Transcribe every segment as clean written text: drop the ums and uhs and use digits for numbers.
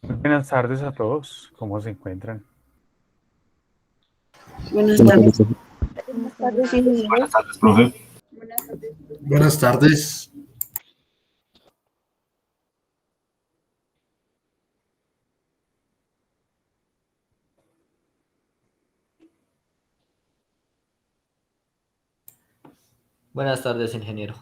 Buenas tardes a todos, ¿cómo se encuentran? Buenas Buenas tardes. tardes. Buenas tardes, ingeniero. Profe. Buenas tardes. Buenas tardes, ingeniero.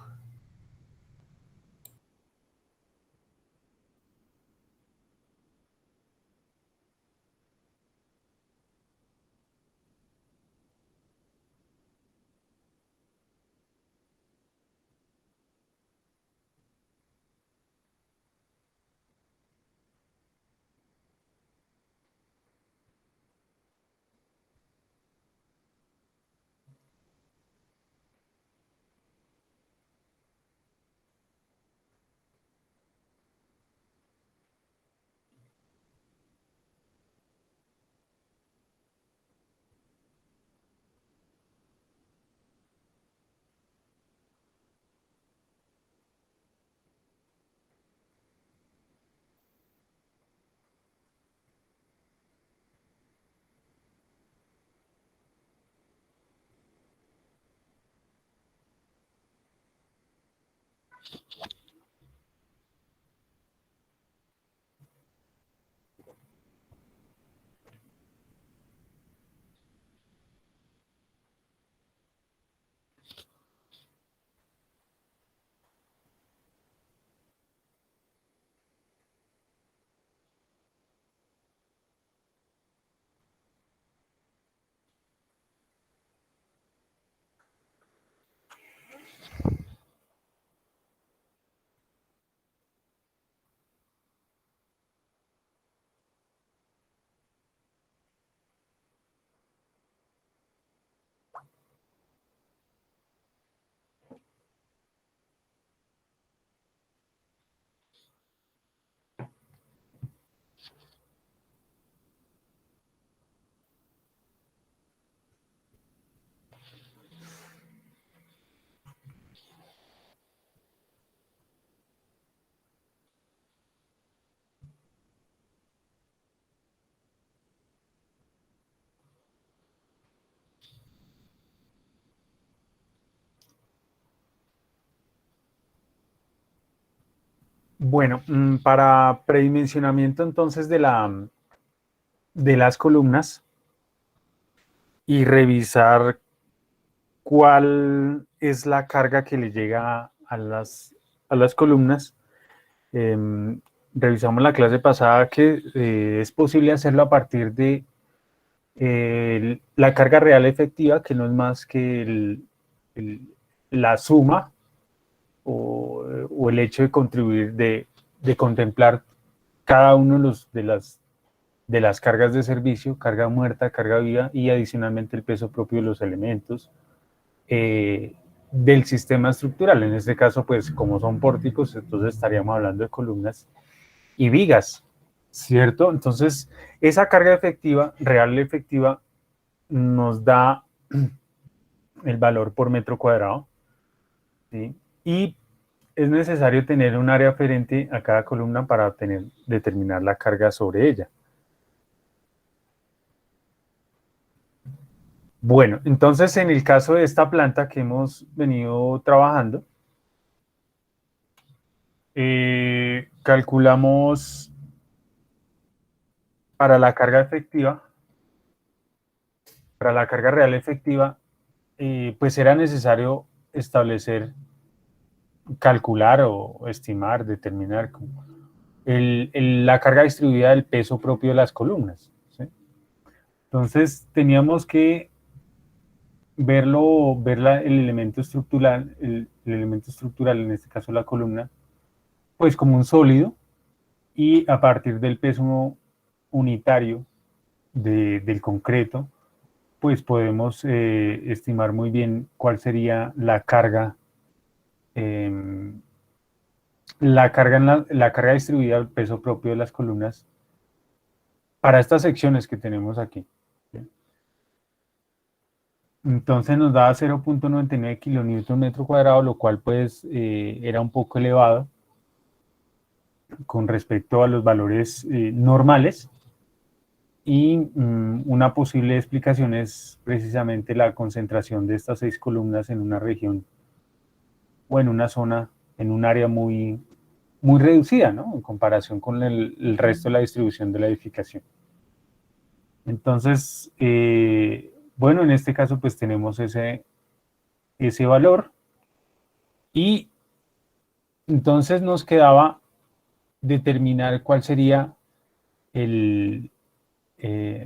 Bueno, para predimensionamiento entonces de las columnas y revisar cuál es la carga que le llega a las columnas, revisamos la clase pasada que es posible hacerlo a partir de la carga real efectiva, que no es más que el- la suma o el hecho de contribuir, de contemplar cada uno de las cargas de servicio, carga muerta, carga viva y adicionalmente el peso propio de los elementos del sistema estructural. En este caso, pues como son pórticos, entonces estaríamos hablando de columnas y vigas, ¿cierto? Entonces, esa carga efectiva, real efectiva, nos da el valor por metro cuadrado, ¿sí? Y es necesario tener un área aferente a cada columna para determinar la carga sobre ella. Bueno, entonces en el caso de esta planta que hemos venido trabajando, calculamos para la carga efectiva, para la carga real efectiva, pues era necesario establecer, calcular o estimar, determinar la carga distribuida del peso propio de las columnas, ¿sí? Entonces teníamos que el elemento estructural, el elemento estructural, en este caso la columna, pues como un sólido y a partir del peso unitario del concreto, pues podemos estimar muy bien cuál sería eh, la carga distribuida del peso propio de las columnas para estas secciones que tenemos aquí. Entonces nos da 0.99 kilonewton metro cuadrado, lo cual pues era un poco elevado. con respecto a los valores normales. Y una posible explicación es precisamente la concentración de estas 6 columnas en una región o en una zona, en un área muy reducida, ¿no? En comparación con el resto de la distribución de la edificación. Entonces, bueno, en este caso pues tenemos ese valor, y entonces nos quedaba determinar cuál sería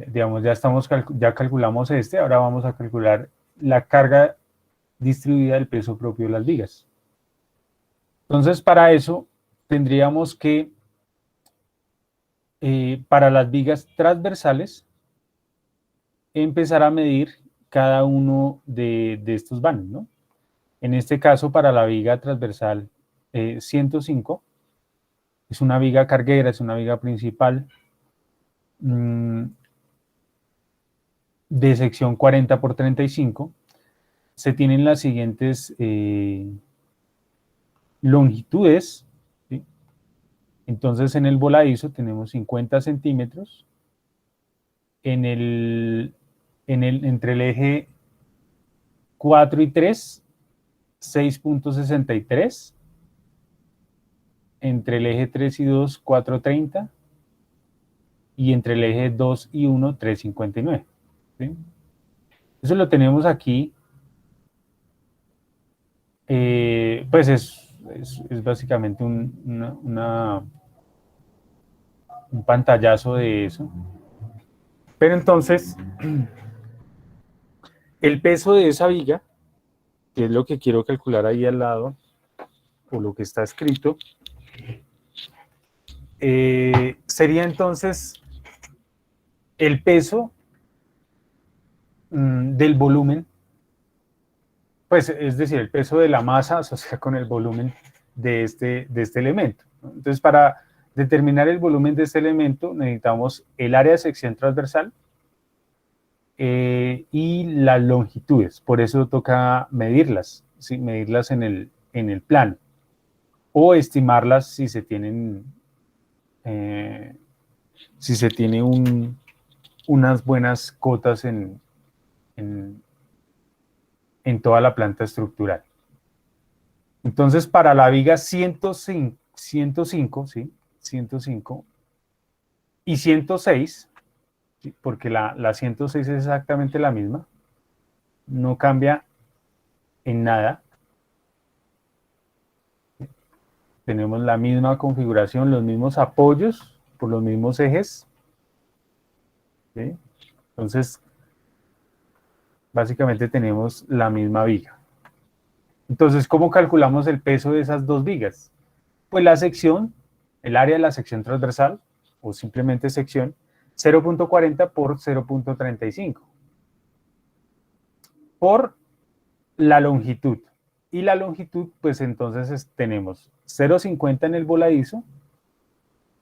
digamos, ya calculamos ahora vamos a calcular la carga distribuida del peso propio de las vigas. Entonces, para eso tendríamos que, para las vigas transversales, empezar a medir cada uno de estos vanos, ¿no? En este caso, para la viga transversal 105, es una viga carguera, es una viga principal, de sección 40 por 35, se tienen las siguientes longitudes, ¿sí? Entonces en el voladizo tenemos 50 centímetros, entre el eje 4 y 3, 6.63, entre el eje 3 y 2, 4.30, y entre el eje 2 y 1, 3.59. ¿Sí? Eso lo tenemos aquí, pues es básicamente un pantallazo de eso. Pero entonces, el peso de esa viga, que es lo que quiero calcular ahí al lado, o lo que está escrito, sería entonces el peso del volumen, pues es decir, el peso de la masa asociada con el volumen de este elemento, ¿no? Entonces, para determinar el volumen de este elemento necesitamos el área de sección transversal y las longitudes. Por eso toca medirlas, ¿sí? Medirlas en el plano, o estimarlas si se tienen unas buenas cotas en toda la planta estructural. Entonces, para la viga 105, ¿sí? 105 y 106, ¿sí? Porque la 106 es exactamente la misma, no cambia en nada. Tenemos la misma configuración, los mismos apoyos por los mismos ejes, ¿sí? Entonces, básicamente tenemos la misma viga. Entonces, ¿cómo calculamos el peso de esas dos vigas? Pues la sección, el área de la sección transversal, o simplemente sección, 0.40 por 0.35, por la longitud. Y la longitud, pues entonces tenemos 0.50 en el voladizo,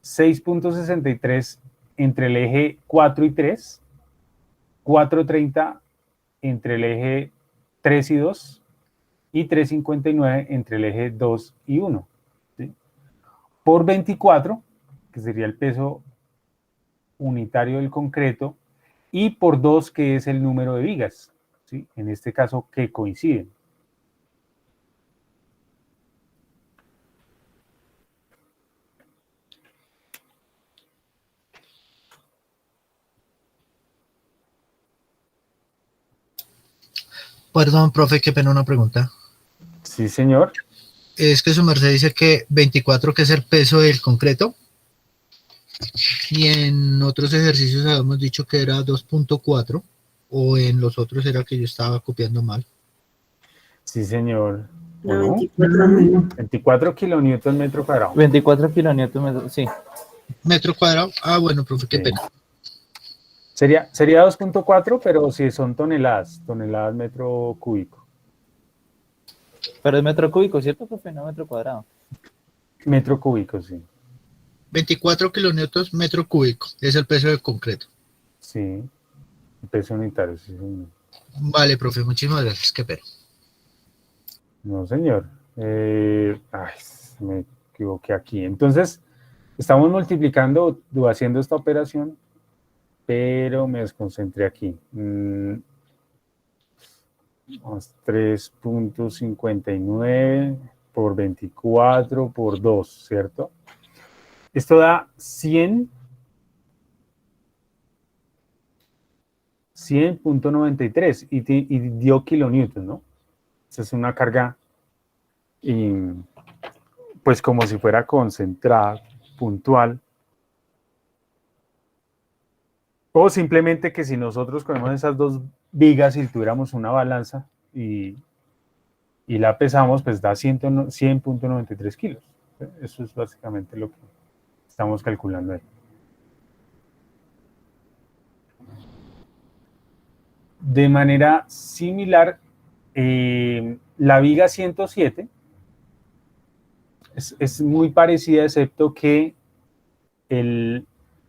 6.63 entre el eje 4 y 3, 4.30 entre el eje 3 y 2, y 3.59 entre el eje 2 y 1, ¿sí? Por 24, que sería el peso unitario del concreto, y por 2, que es el número de vigas, ¿sí? En este caso, que coinciden. Perdón, profe, qué pena una pregunta. Sí, señor. Es que su merced dice que 24, que es el peso del concreto, y en otros ejercicios habíamos dicho que era 2.4, o en los otros era que yo estaba copiando mal. Sí, señor. No, ¿No? 24. 24 kilonewton metro cuadrado. 24 kilonewton metro, sí. ¿Metro cuadrado? Ah, bueno, profe, qué Sí. pena. Sería 2.4, pero si son toneladas metro cúbico. Pero es metro cúbico, ¿cierto, profe? No metro cuadrado. Metro cúbico, sí. 24 kilonewtons metro cúbico, es el peso del concreto. Sí. El peso unitario, sí, señor. Vale, profe, muchísimas gracias, qué pena. No, señor. Me equivoqué aquí. Entonces, Estamos multiplicando o haciendo esta operación, pero me desconcentré aquí. 3.59 por 24 por 2, ¿cierto? Esto da 100.93 y dio kilonewton, ¿no? Esa es una carga, pues como si fuera concentrada, puntual. O simplemente que si nosotros cogemos esas dos vigas y tuviéramos una balanza y la pesamos, pues da 100.93 kilos. Eso es básicamente lo que estamos calculando ahí. De manera similar, la viga 107 es muy parecida, excepto que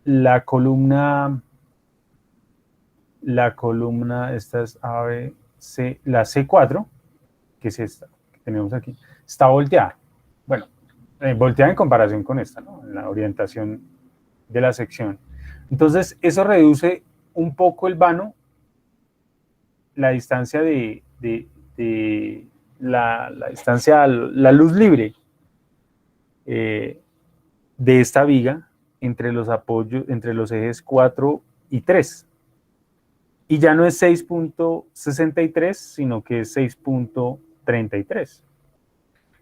la columna, esta es ABC, la C4, que es esta que tenemos aquí, está volteada. Bueno, volteada en comparación con esta, ¿no? La orientación de la sección. Entonces, eso reduce un poco el vano, la distancia la distancia, la luz libre de esta viga entre los apoyos, entre los ejes 4 y 3. Y ya no es 6.63, sino que es 6.33.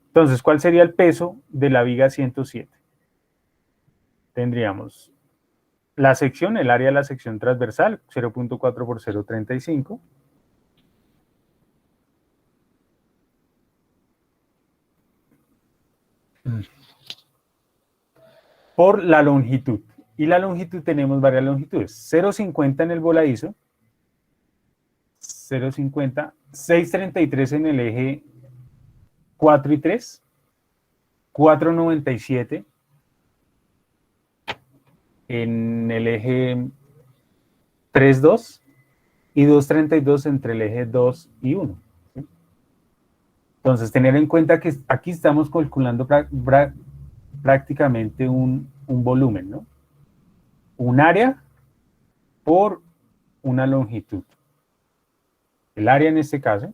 Entonces, ¿cuál sería el peso de la viga 107? Tendríamos la sección, el área de la sección transversal, 0.4 por 0.35. Por la longitud. Y la longitud tenemos varias longitudes. 0.50 en el voladizo, 0.50, 6.33 en el eje 4 y 3, 4.97 en el eje 3.2 y 2.32 entre el eje 2 y 1. ¿Sí? Entonces, tener en cuenta que aquí estamos calculando prácticamente un volumen, ¿no? Un área por una longitud. El área en este caso,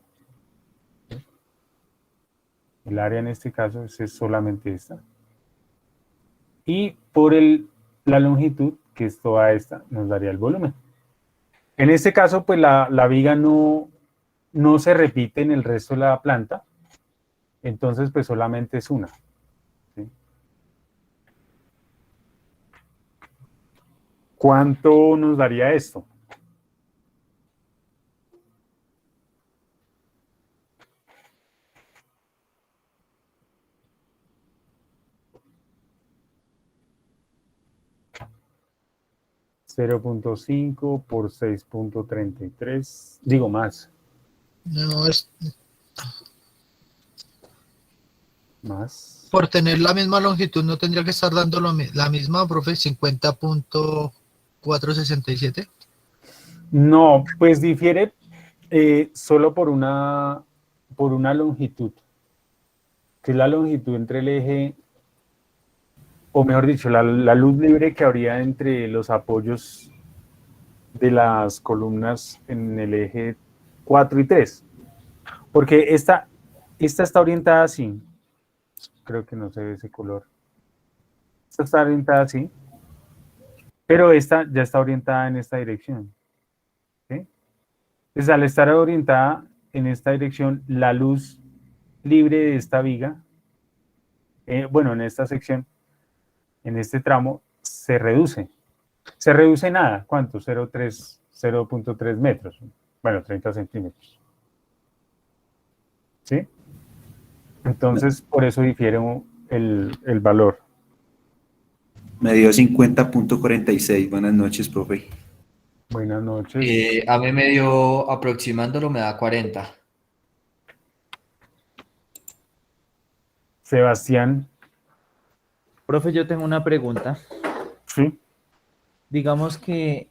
es solamente esta. Y por la longitud, que es toda esta, nos daría el volumen. En este caso, pues la viga no se repite en el resto de la planta, entonces pues solamente es una. ¿Sí? ¿Cuánto nos daría esto? $0.5 por 6.33, digo más. No, Más. por tener la misma longitud, ¿no tendría que estar dando la misma, profe? 50.467. No, pues difiere solo por una longitud, que es la longitud entre el eje, o mejor dicho, la luz libre que habría entre los apoyos de las columnas en el eje 4 y 3. Porque esta está orientada así. Creo que no se ve ese color. Esta está orientada así. Pero esta ya está orientada en esta dirección. ¿Sí? Entonces, al estar orientada en esta dirección, la luz libre de esta viga, bueno, en esta sección, en este tramo, se reduce. Se reduce nada. ¿Cuánto? 0.3 metros. Bueno, 30 centímetros. ¿Sí? Entonces, por eso difiere el valor. Me dio 50.46. Buenas noches, profe. Buenas noches. A mí me dio, aproximándolo, me da 40. Sebastián. Profe, yo tengo una pregunta. Sí. Digamos que,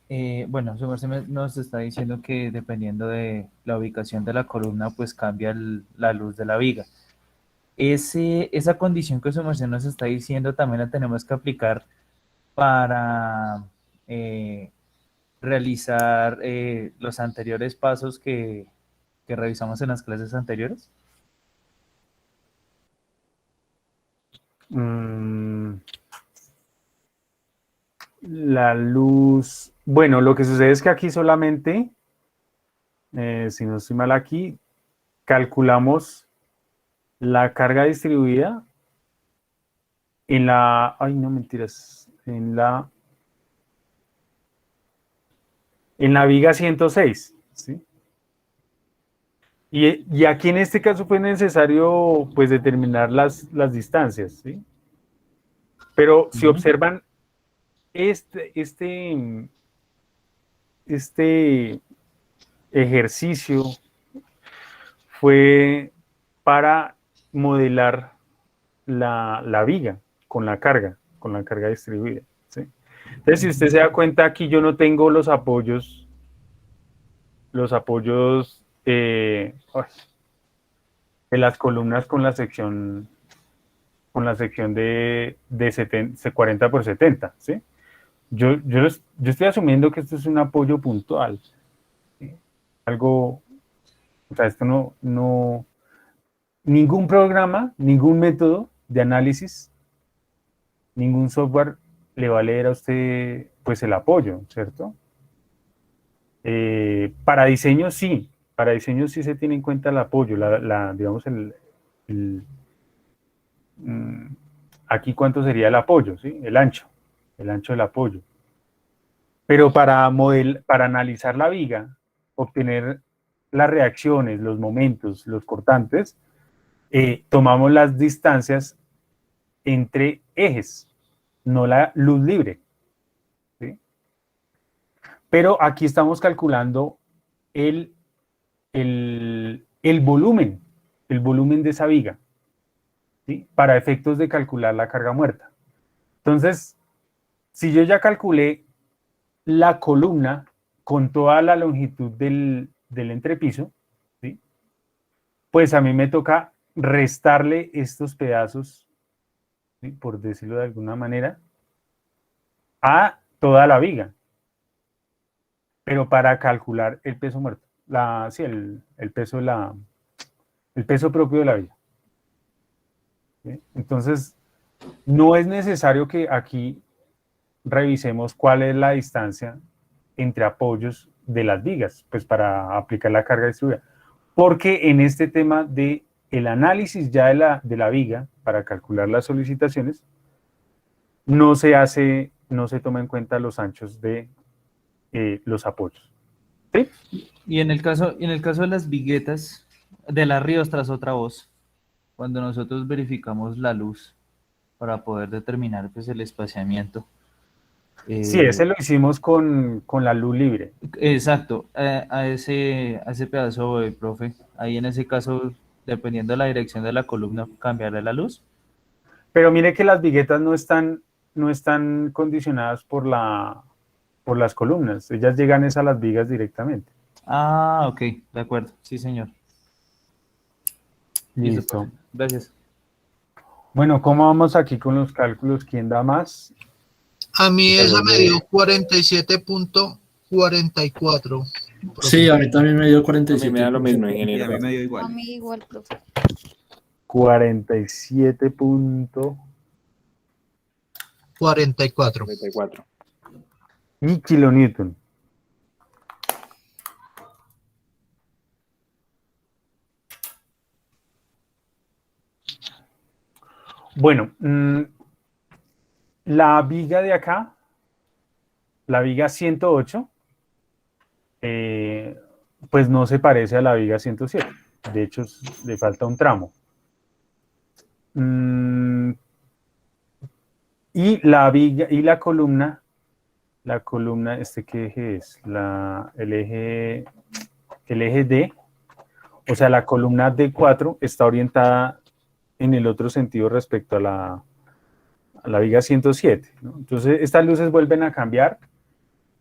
bueno, su merced nos está diciendo que dependiendo de la ubicación de la columna, pues cambia la luz de la viga. esa condición que su merced nos está diciendo también la tenemos que aplicar para realizar los anteriores pasos que revisamos en las clases anteriores. La luz, bueno, lo que sucede es que aquí solamente, si no estoy mal aquí, calculamos la carga distribuida en la, ay no mentiras, en la viga 106, ¿sí? Y aquí en este caso fue necesario pues determinar las distancias, ¿sí? Pero si observan, este ejercicio fue para modelar la viga con la carga distribuida, ¿sí? Entonces, si usted se da cuenta, aquí yo no tengo los apoyos de las columnas con la sección de 40 por 70, ¿sí? Yo estoy asumiendo que esto es un apoyo puntual, ¿sí? Algo, o sea, esto no, ningún programa, ningún método de análisis, ningún software le va a leer a usted, pues, el apoyo, ¿cierto? Para diseño sí se tiene en cuenta el apoyo, digamos, aquí cuánto sería el apoyo, ¿sí? El ancho del apoyo. Pero para analizar la viga, obtener las reacciones, los momentos, los cortantes, tomamos las distancias entre ejes, no la luz libre, ¿sí? Pero aquí estamos calculando el volumen de esa viga, ¿sí? Para efectos de calcular la carga muerta. Entonces, si yo ya calculé la columna con toda la longitud del entrepiso, ¿sí? Pues a mí me toca restarle estos pedazos, ¿sí? Por decirlo de alguna manera, a toda la viga, pero para calcular el peso muerto, el peso propio de la viga, ¿sí? Entonces, no es necesario que aquí revisemos cuál es la distancia entre apoyos de las vigas, pues para aplicar la carga distribuida. Porque en este tema de el análisis ya de la viga para calcular las solicitaciones, no se toma en cuenta los anchos de los apoyos. ¿Sí? Y en el caso de las viguetas, de las ríos tras otra voz, cuando nosotros verificamos la luz para poder determinar pues el espaciamiento. Sí, ese lo hicimos con la luz libre. Exacto, a ese pedazo, profe, ahí en ese caso, dependiendo de la dirección de la columna, cambiarle la luz. Pero mire que las viguetas no están condicionadas por las columnas, ellas llegan a las vigas directamente. Ah, ok, de acuerdo, sí señor. Listo. Profe. Gracias. Bueno, ¿cómo vamos aquí con los cálculos? ¿Quién da más? A mí Se esa me vuelve- dio 47.44. Sí, a mí también me dio A mí 47. me da lo mismo, Y a ingeniero. mí me dio A igual. mí igual, profe. 47 punto 44. 34. y kilonewton. Bueno, la viga de acá, la viga 108, pues no se parece a la viga 107. De hecho, le falta un tramo. Y la viga y la columna, ¿qué eje es? El eje D, o sea, la columna D4 está orientada en el otro sentido respecto a la viga 107, ¿no? Entonces, estas luces vuelven a cambiar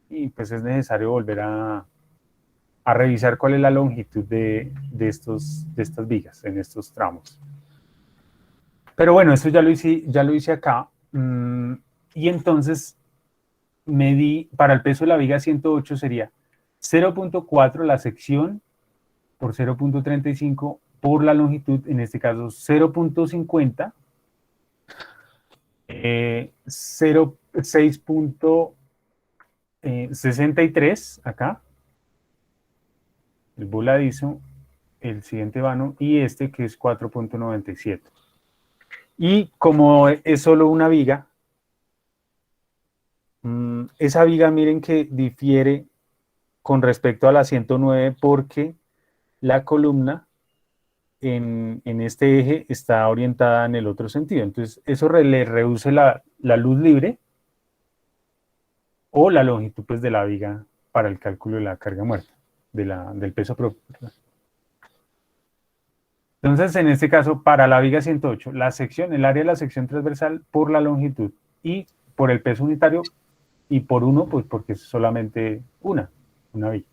y pues es necesario volver a revisar cuál es la longitud de estas vigas en estos tramos. Pero bueno, eso ya lo hice acá. Y entonces medí, para el peso de la viga 108 sería 0.4 la sección por 0.35 por la longitud, en este caso 0.50, 6.63 acá, el voladizo, el siguiente vano, y este que es 4.97. Y como es solo una viga, esa viga miren que difiere con respecto a la 109 porque la columna en este eje está orientada en el otro sentido. Entonces, eso le reduce la luz libre o la longitud pues, de la viga para el cálculo de la carga muerta, del peso propio. Entonces, en este caso, para la viga 108, el área de la sección transversal por la longitud y por el peso unitario y por uno, pues porque es solamente una viga.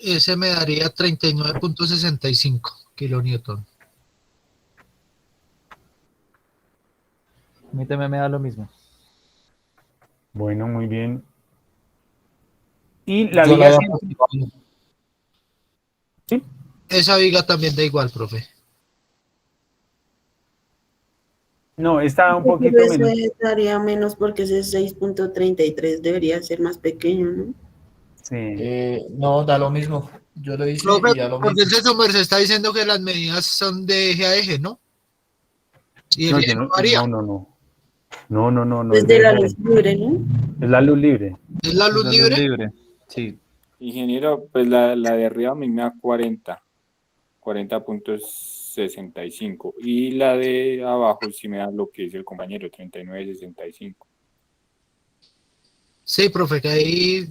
Ese me daría 39.65 kilonewton. A mí también me da lo mismo. Bueno, muy bien. Y la Yo la viga había 100, aproximado. ¿sí? Esa viga también da igual, profe. No, está un Pero poquito eso menos. estaría menos porque ese 6.33 debería ser más pequeño, ¿no? Sí. No, da lo mismo. Yo lo hice Profe, y da lo porque mismo. el César se está diciendo que las medidas son de eje a eje, ¿no? Y No, eso varía. no es Pues de de la eje a eje. luz libre, ¿no? Es la luz libre. ¿Es la Es luz la luz libre? libre. Sí. Ingeniero, pues la de arriba a mí me da 40.65. Y la de abajo sí me da lo que dice el compañero, 39.65. Sí, profe, que ahí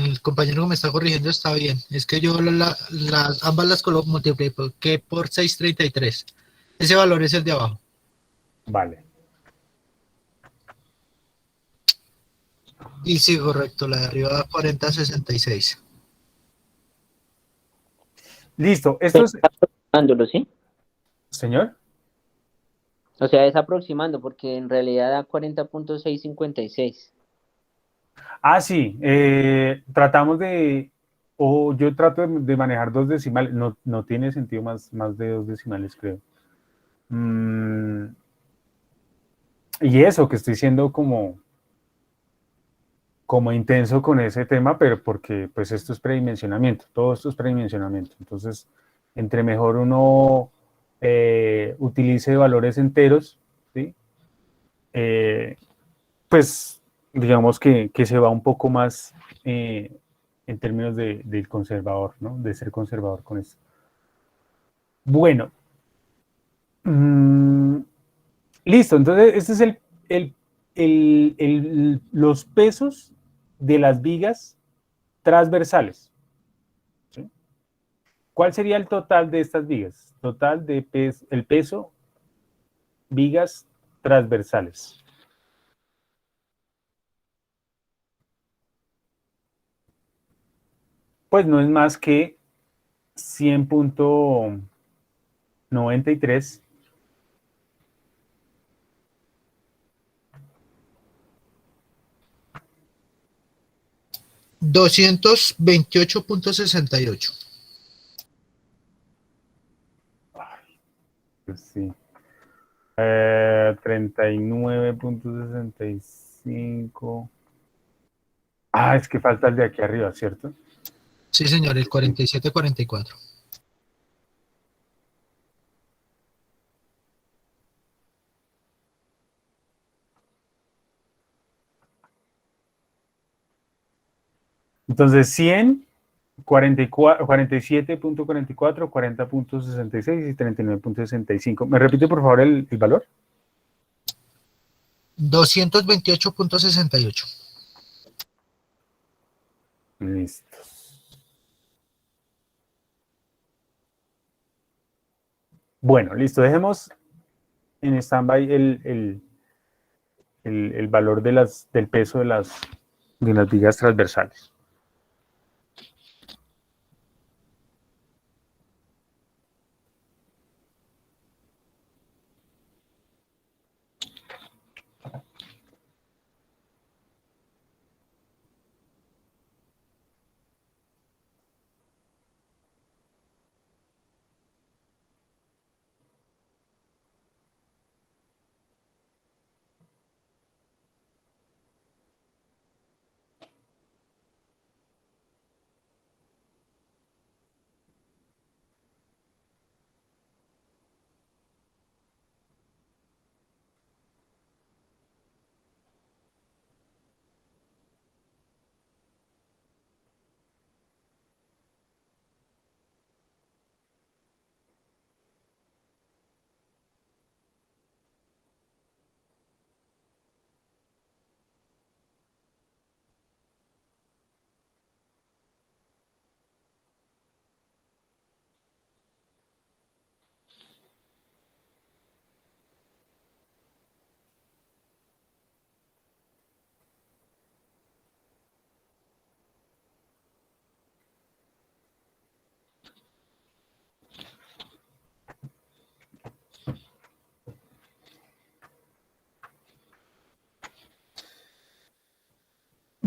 el compañero que me está corrigiendo está bien. Es que yo ambas las multipliqué por 633. Ese valor es el de abajo. Vale. Y sí, correcto, la de arriba 40.66. Listo. Esto Pero es, aproximándolo, ¿sí? señor. O sea, es aproximando porque en realidad da 40.656. Ah, sí. Tratamos de, o yo trato de manejar dos decimales. No tiene sentido más de dos decimales, creo. Y eso, que estoy siendo como intenso con ese tema, pero porque pues esto es predimensionamiento, todo esto es predimensionamiento. Entonces, entre mejor uno utilice valores enteros, ¿sí? Pues digamos que se va un poco más en términos del conservador, ¿no? De ser conservador con esto. Bueno, listo, entonces este es los pesos de las vigas transversales. ¿Sí? ¿Cuál sería el total de estas vigas? Total de el peso vigas transversales. Pues no es más que 100.93. 228.68. Pues sí. 39.65. Ah, es que falta el de aquí arriba, ¿cierto? Sí, señor, el Sí. 47.44. Entonces, 100, 47.44, 40.66 y 39.65. ¿Me repite, por favor, el valor? 228.68. Listo. Bueno, listo. Dejemos en stand-by el valor del peso de las vigas transversales.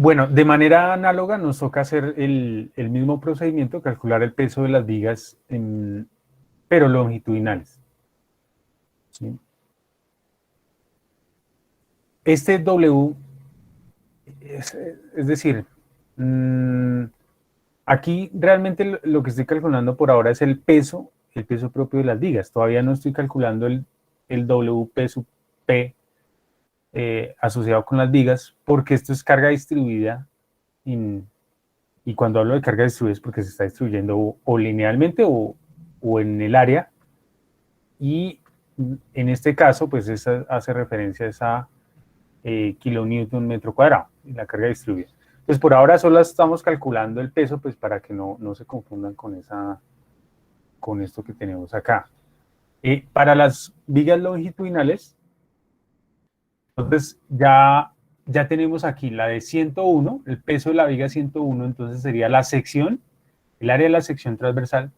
Bueno, de manera análoga nos toca hacer el mismo procedimiento, calcular el peso de las vigas, pero longitudinales. ¿Sí? Este W, es decir, aquí realmente lo que estoy calculando por ahora es el peso propio de las vigas. Todavía no estoy calculando el W peso P asociado con las vigas, porque esto es carga distribuida. Y cuando hablo de carga distribuida es porque se está distribuyendo o linealmente o en el área. Y en este caso, pues esa hace referencia a esa kilonewton metro cuadrado, la carga distribuida. Pues por ahora solo estamos calculando el peso, pues para que no se confundan con esto que tenemos acá. Para las vigas longitudinales, entonces ya tenemos aquí la de 101, el peso de la viga 101, entonces sería la sección, el área de la sección transversal,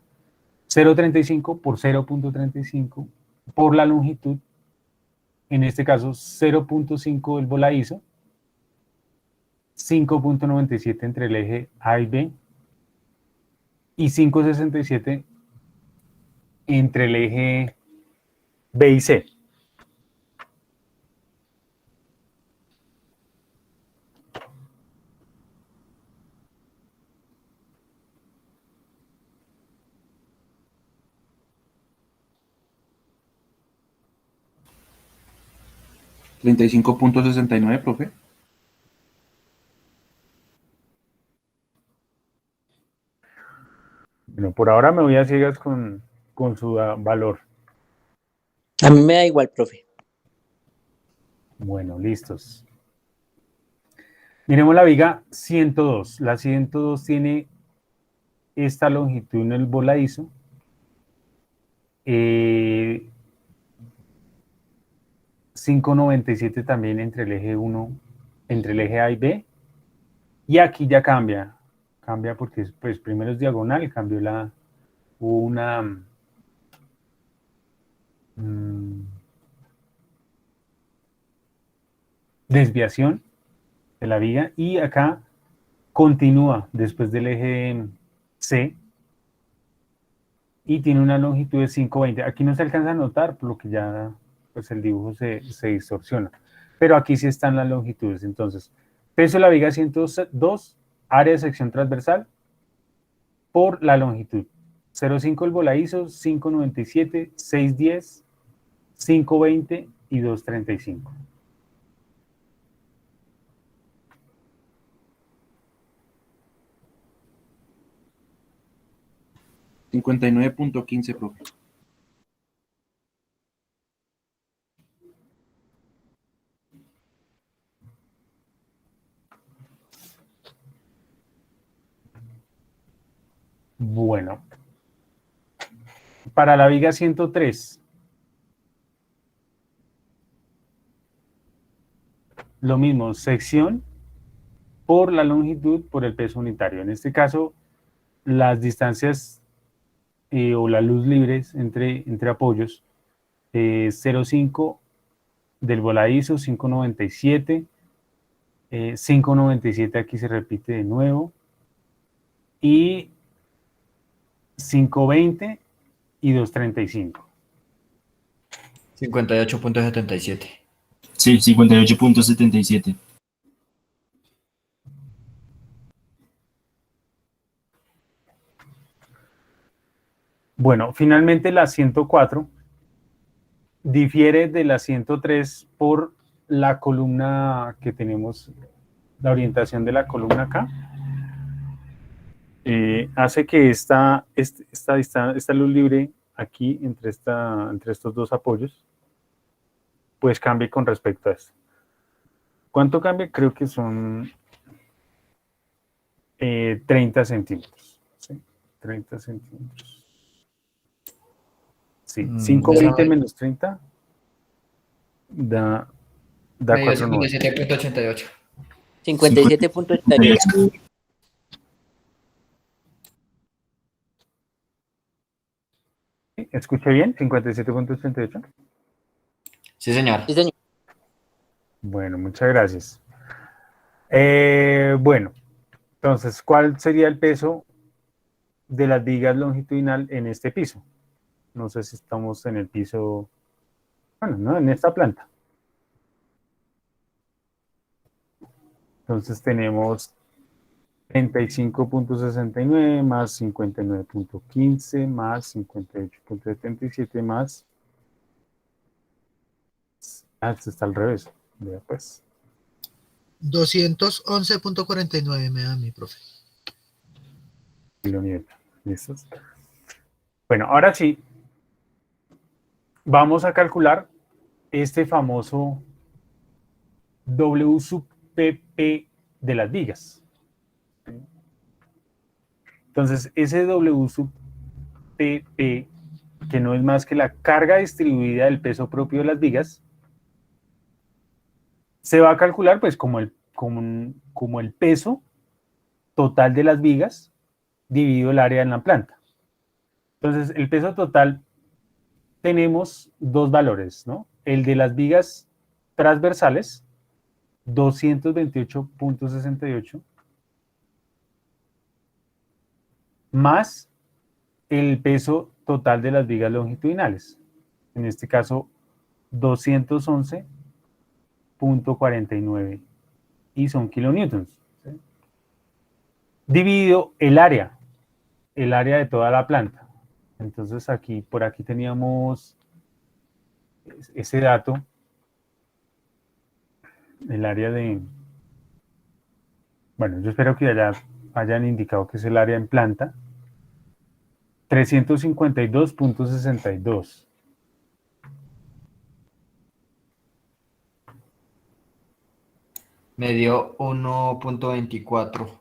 0.35 por 0.35 por la longitud, en este caso 0.5 del voladizo, 5.97 entre el eje A y B, y 5.67 entre el eje B y C. $35.69, profe. Bueno, por ahora me voy a ciegas con su valor. A mí me da igual, profe. Bueno, listos. Miremos la viga 102. La 102 tiene esta longitud en el voladizo. 5.97 también entre el eje 1, entre el eje A y B. Y aquí ya cambia porque pues primero es diagonal, cambió hubo una desviación de la viga y acá continúa después del eje C y tiene una longitud de 5.20. Aquí no se alcanza a notar, por lo que ya pues el dibujo se distorsiona. Pero aquí sí están las longitudes. Entonces, peso de la viga 102, área de sección transversal, por la longitud. 0.5 el voladizo, 5.97, 6.10, 5.20 y 2.35. $59.15, profe. Bueno, para la viga 103, lo mismo, sección por la longitud por el peso unitario. En este caso, las distancias o la luz libres entre apoyos, 0.5 del voladizo, 5.97, 5.97 aquí se repite de nuevo, y 5.20 y 2.35. 58.77. Sí, 58.77. Bueno, finalmente la 104 difiere de la 103 por la columna que tenemos, la orientación de la columna acá. Hace que esta luz libre aquí entre estos dos apoyos pues cambie con respecto a esto. ¿Cuánto cambia? Creo que son 30 centímetros. ¿Sí? 30 centímetros. Sí, 5.20 menos 30 da 4.90. 57.88. 57.88. ¿Escuché bien? 57.88. Sí, señor. Sí, señor. Bueno, muchas gracias. Bueno, entonces, ¿cuál sería el peso de las vigas longitudinal en este piso? No sé si estamos en el piso, bueno, no, en esta planta. Entonces tenemos 35.69 más 59.15 más 58.77 más... esto está al revés. Vea pues. 211.49 me da mi profe. Kilonewton. ¿Listos? Bueno, ahora sí, vamos a calcular este famoso W sub PP de las vigas. Entonces, ese W sub PP, que no es más que la carga distribuida del peso propio de las vigas, se va a calcular pues como el peso total de las vigas dividido el área en la planta. Entonces, el peso total tenemos dos valores, ¿no? El de las vigas transversales, 228.68, más el peso total de las vigas longitudinales. En este caso, 211.49 y son kilonewtons. ¿Sí? Dividido el área de toda la planta. Entonces aquí, por aquí teníamos ese dato, el área de, bueno, yo espero que ya hayan indicado que es el área en planta, 352.62. Me dio 1.24.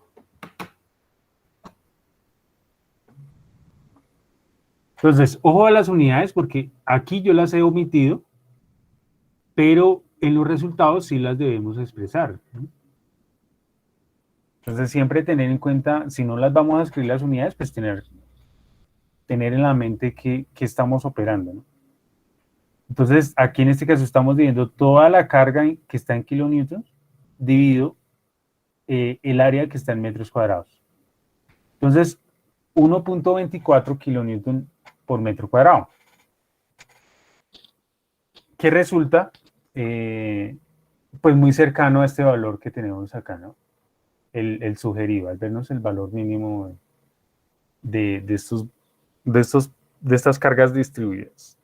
Entonces, ojo a las unidades porque aquí yo las he omitido, pero en los resultados sí las debemos expresar, ¿no? Entonces, siempre tener en cuenta, si no las vamos a escribir las unidades, pues tener en la mente que estamos operando, ¿no? Entonces, aquí en este caso estamos dividiendo toda la carga que está en kilonewtons, dividido el área que está en metros cuadrados. Entonces, 1.24 kilonewton por metro cuadrado. Que resulta, pues muy cercano a este valor que tenemos acá, ¿no? El sugerido, al vernos el valor mínimo de estas cargas distribuidas.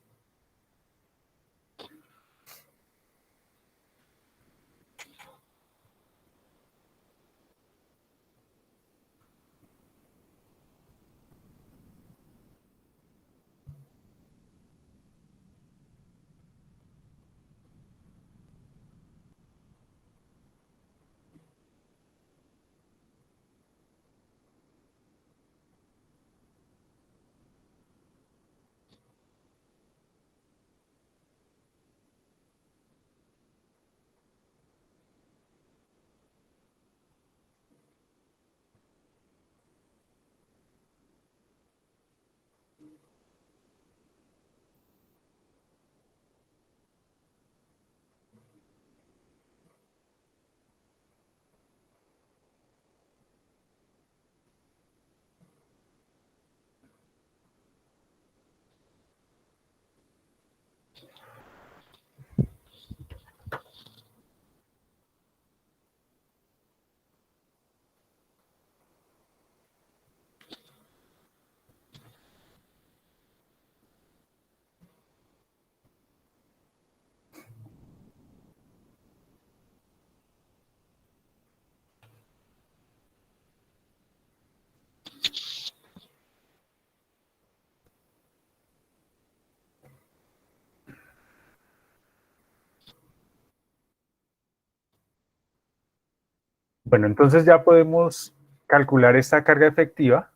Bueno, entonces ya podemos calcular esta carga efectiva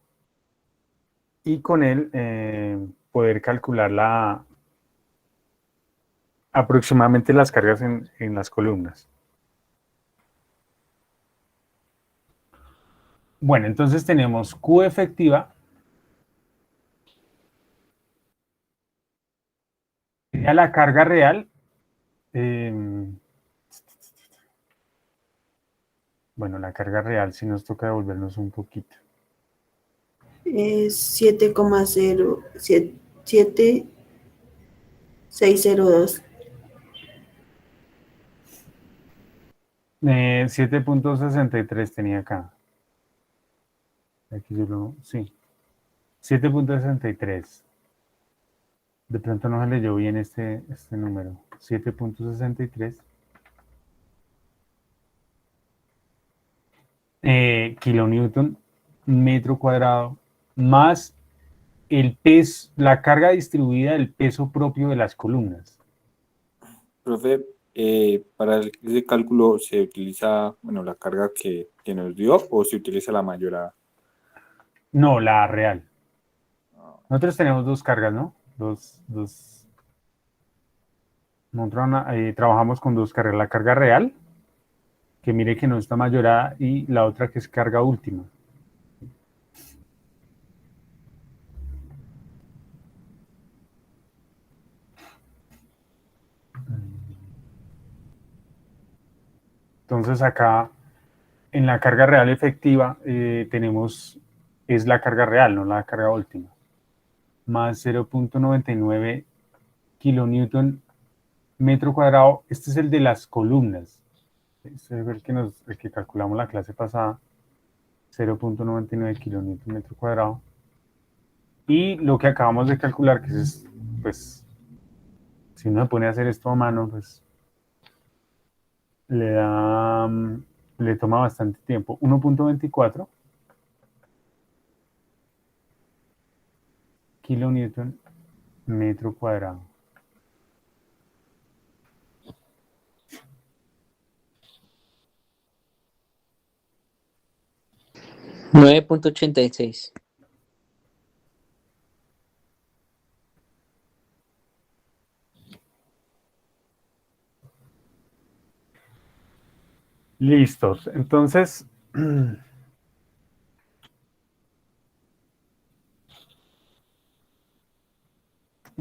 y con él poder calcular aproximadamente las cargas en las columnas. Bueno, entonces tenemos Q efectiva, sería la carga real, Bueno, la carga real sí nos toca devolvernos un poquito. Es 7,0602. 7.63 tenía acá. Aquí yo lo, sí. 7.63. De pronto no se leyó bien este número. 7.63. Kilonewton metro cuadrado más el peso, la carga distribuida del peso propio de las columnas. Profe, para ese cálculo se utiliza, bueno, la carga que nos dio o se utiliza la mayorada. No, la real. Nosotros tenemos dos cargas, ¿no? Nosotros trabajamos con dos cargas. La carga real, que mire que no está mayorada, y la otra que es carga última. Entonces acá en la carga real efectiva tenemos, es la carga real, no la carga última, más 0.99 kilonewton metro cuadrado. Este es el de las columnas. Este es el que calculamos la clase pasada, 0.99 kilonewton metro cuadrado. Y lo que acabamos de calcular, que es, pues, si uno se pone a hacer esto a mano, pues, le toma bastante tiempo. 1.24 kilonewton metro cuadrado. $9.86. Listos. Entonces,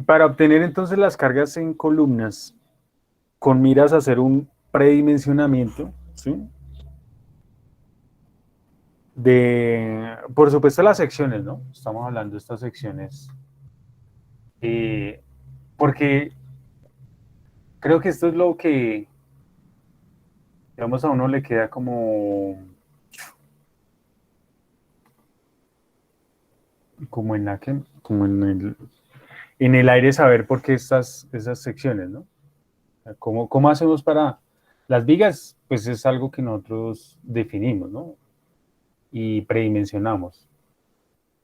para obtener entonces las cargas en columnas, con miras a hacer un predimensionamiento, ¿sí? Por supuesto, las secciones, ¿no? Estamos hablando de estas secciones. Porque creo que esto es lo que, digamos, a uno le queda como en el aire saber por qué esas secciones, ¿no? ¿Cómo hacemos para las vigas? Pues es algo que nosotros definimos, ¿no? Y predimensionamos.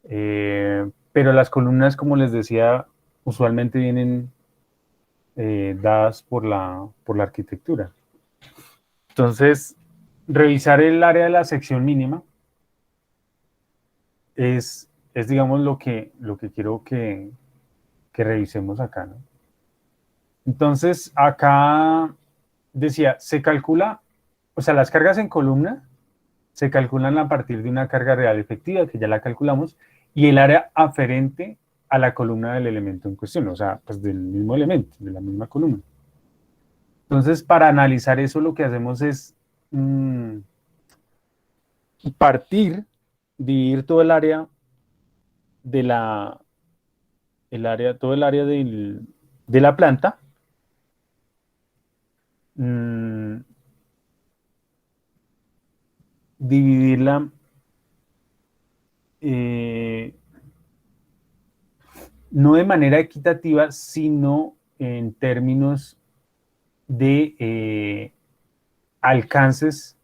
Pero las columnas, como les decía, usualmente vienen dadas por la arquitectura. Entonces, revisar el área de la sección mínima es digamos, lo que quiero que revisemos acá, ¿no? Entonces, acá decía, se calcula, o sea, las cargas en columna se calculan a partir de una carga real efectiva, que ya la calculamos, y el área aferente a la columna del elemento en cuestión, o sea, pues del mismo elemento, de la misma columna. Entonces, para analizar eso, lo que hacemos es dividir todo el área todo el área de la planta, dividirla no de manera equitativa, sino en términos de alcances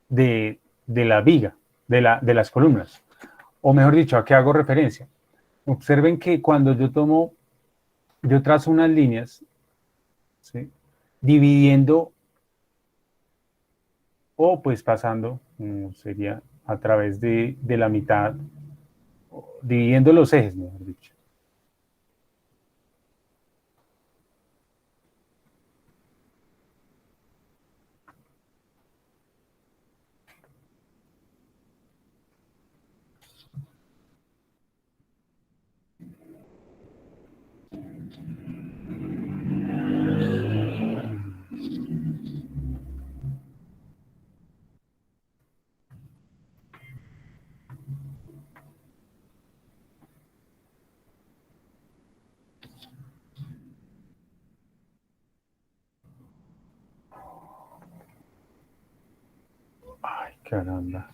de la viga, de las columnas. O mejor dicho, ¿a qué hago referencia? Observen que cuando yo trazo unas líneas, ¿sí? Dividiendo o pues pasando, sería a través de la mitad, dividiendo los ejes, mejor dicho. Caramba.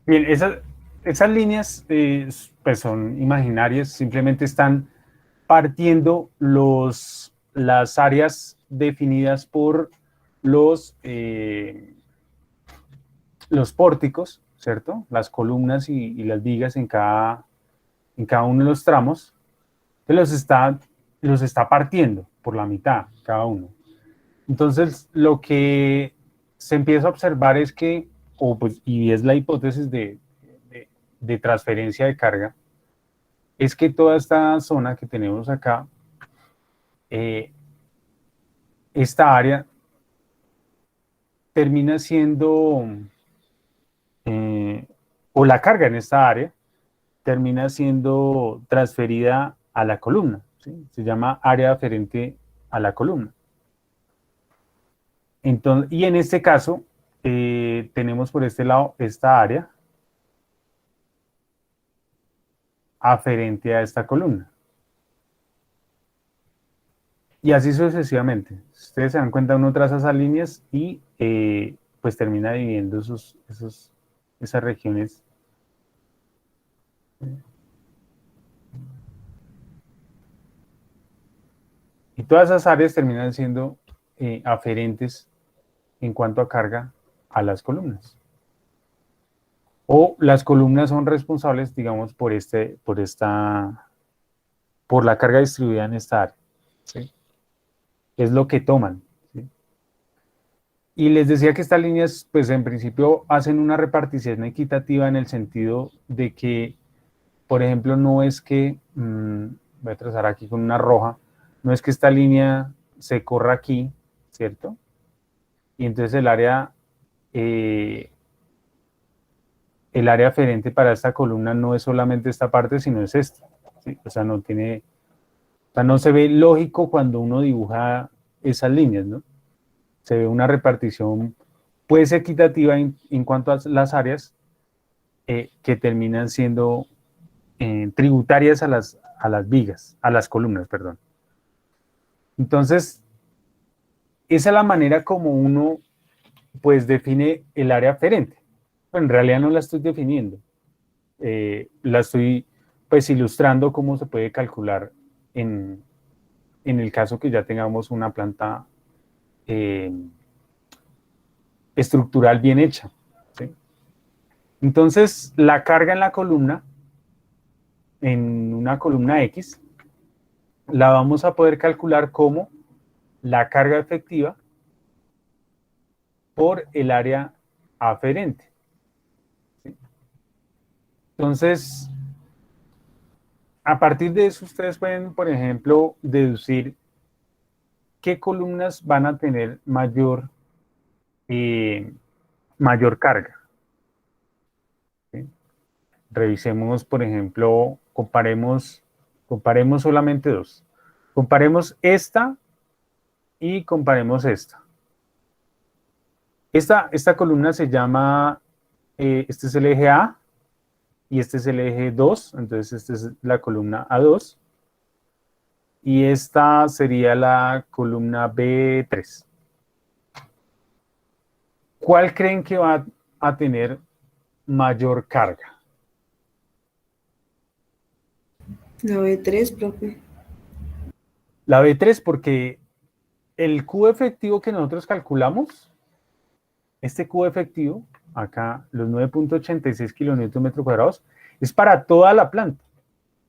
Bien, esas líneas pues son imaginarias, simplemente están partiendo las áreas definidas por los pórticos, ¿cierto? Las columnas y las vigas en cada uno de los tramos, que los está partiendo por la mitad cada uno. Entonces, lo que se empieza a observar es que, y es la hipótesis de transferencia de carga, es que toda esta zona que tenemos acá, esta área termina siendo, o la carga en esta área, termina siendo transferida a la columna, ¿sí? Se llama área aferente a la columna. Entonces, y en este caso, tenemos por este lado esta área aferente a esta columna. Y así sucesivamente. Si ustedes se dan cuenta, uno traza esas líneas y pues termina dividiendo esas regiones. Y todas esas áreas terminan siendo aferentes en cuanto a carga a las columnas. O las columnas son responsables, digamos, por la carga distribuida en esta área, ¿sí? Es lo que toman, ¿sí? Y les decía que estas líneas, pues en principio hacen una repartición equitativa en el sentido de que, por ejemplo, no es que, voy a trazar aquí con una roja, no es que esta línea se corra aquí, ¿cierto? Y entonces el área aferente para esta columna no es solamente esta parte, sino es esta, ¿sí? O sea, no se ve lógico cuando uno dibuja esas líneas, ¿no? Se ve una repartición, pues, equitativa en cuanto a las áreas que terminan siendo tributarias a las vigas, a las columnas, perdón. Entonces, esa es la manera como uno, pues, define el área aferente. Bueno, en realidad no la estoy definiendo. La estoy, pues, ilustrando cómo se puede calcular en el caso que ya tengamos una planta estructural bien hecha, ¿sí? Entonces, la carga en la columna, en una columna X, la vamos a poder calcular como la carga efectiva por el área aferente, ¿sí? Entonces, a partir de eso, ustedes pueden, por ejemplo, deducir qué columnas van a tener mayor carga, ¿sí? Revisemos, por ejemplo, comparemos solamente dos. Comparemos esta y comparemos esta. Esta columna se llama, este es el eje A y este es el eje 2, entonces esta es la columna A2 y esta sería la columna B3. ¿Cuál creen que va a tener mayor carga? La B3, profe. La B3, porque el Q efectivo que nosotros calculamos, este Q efectivo, acá los 9.86 kilonewton cuadrados, es para toda la planta,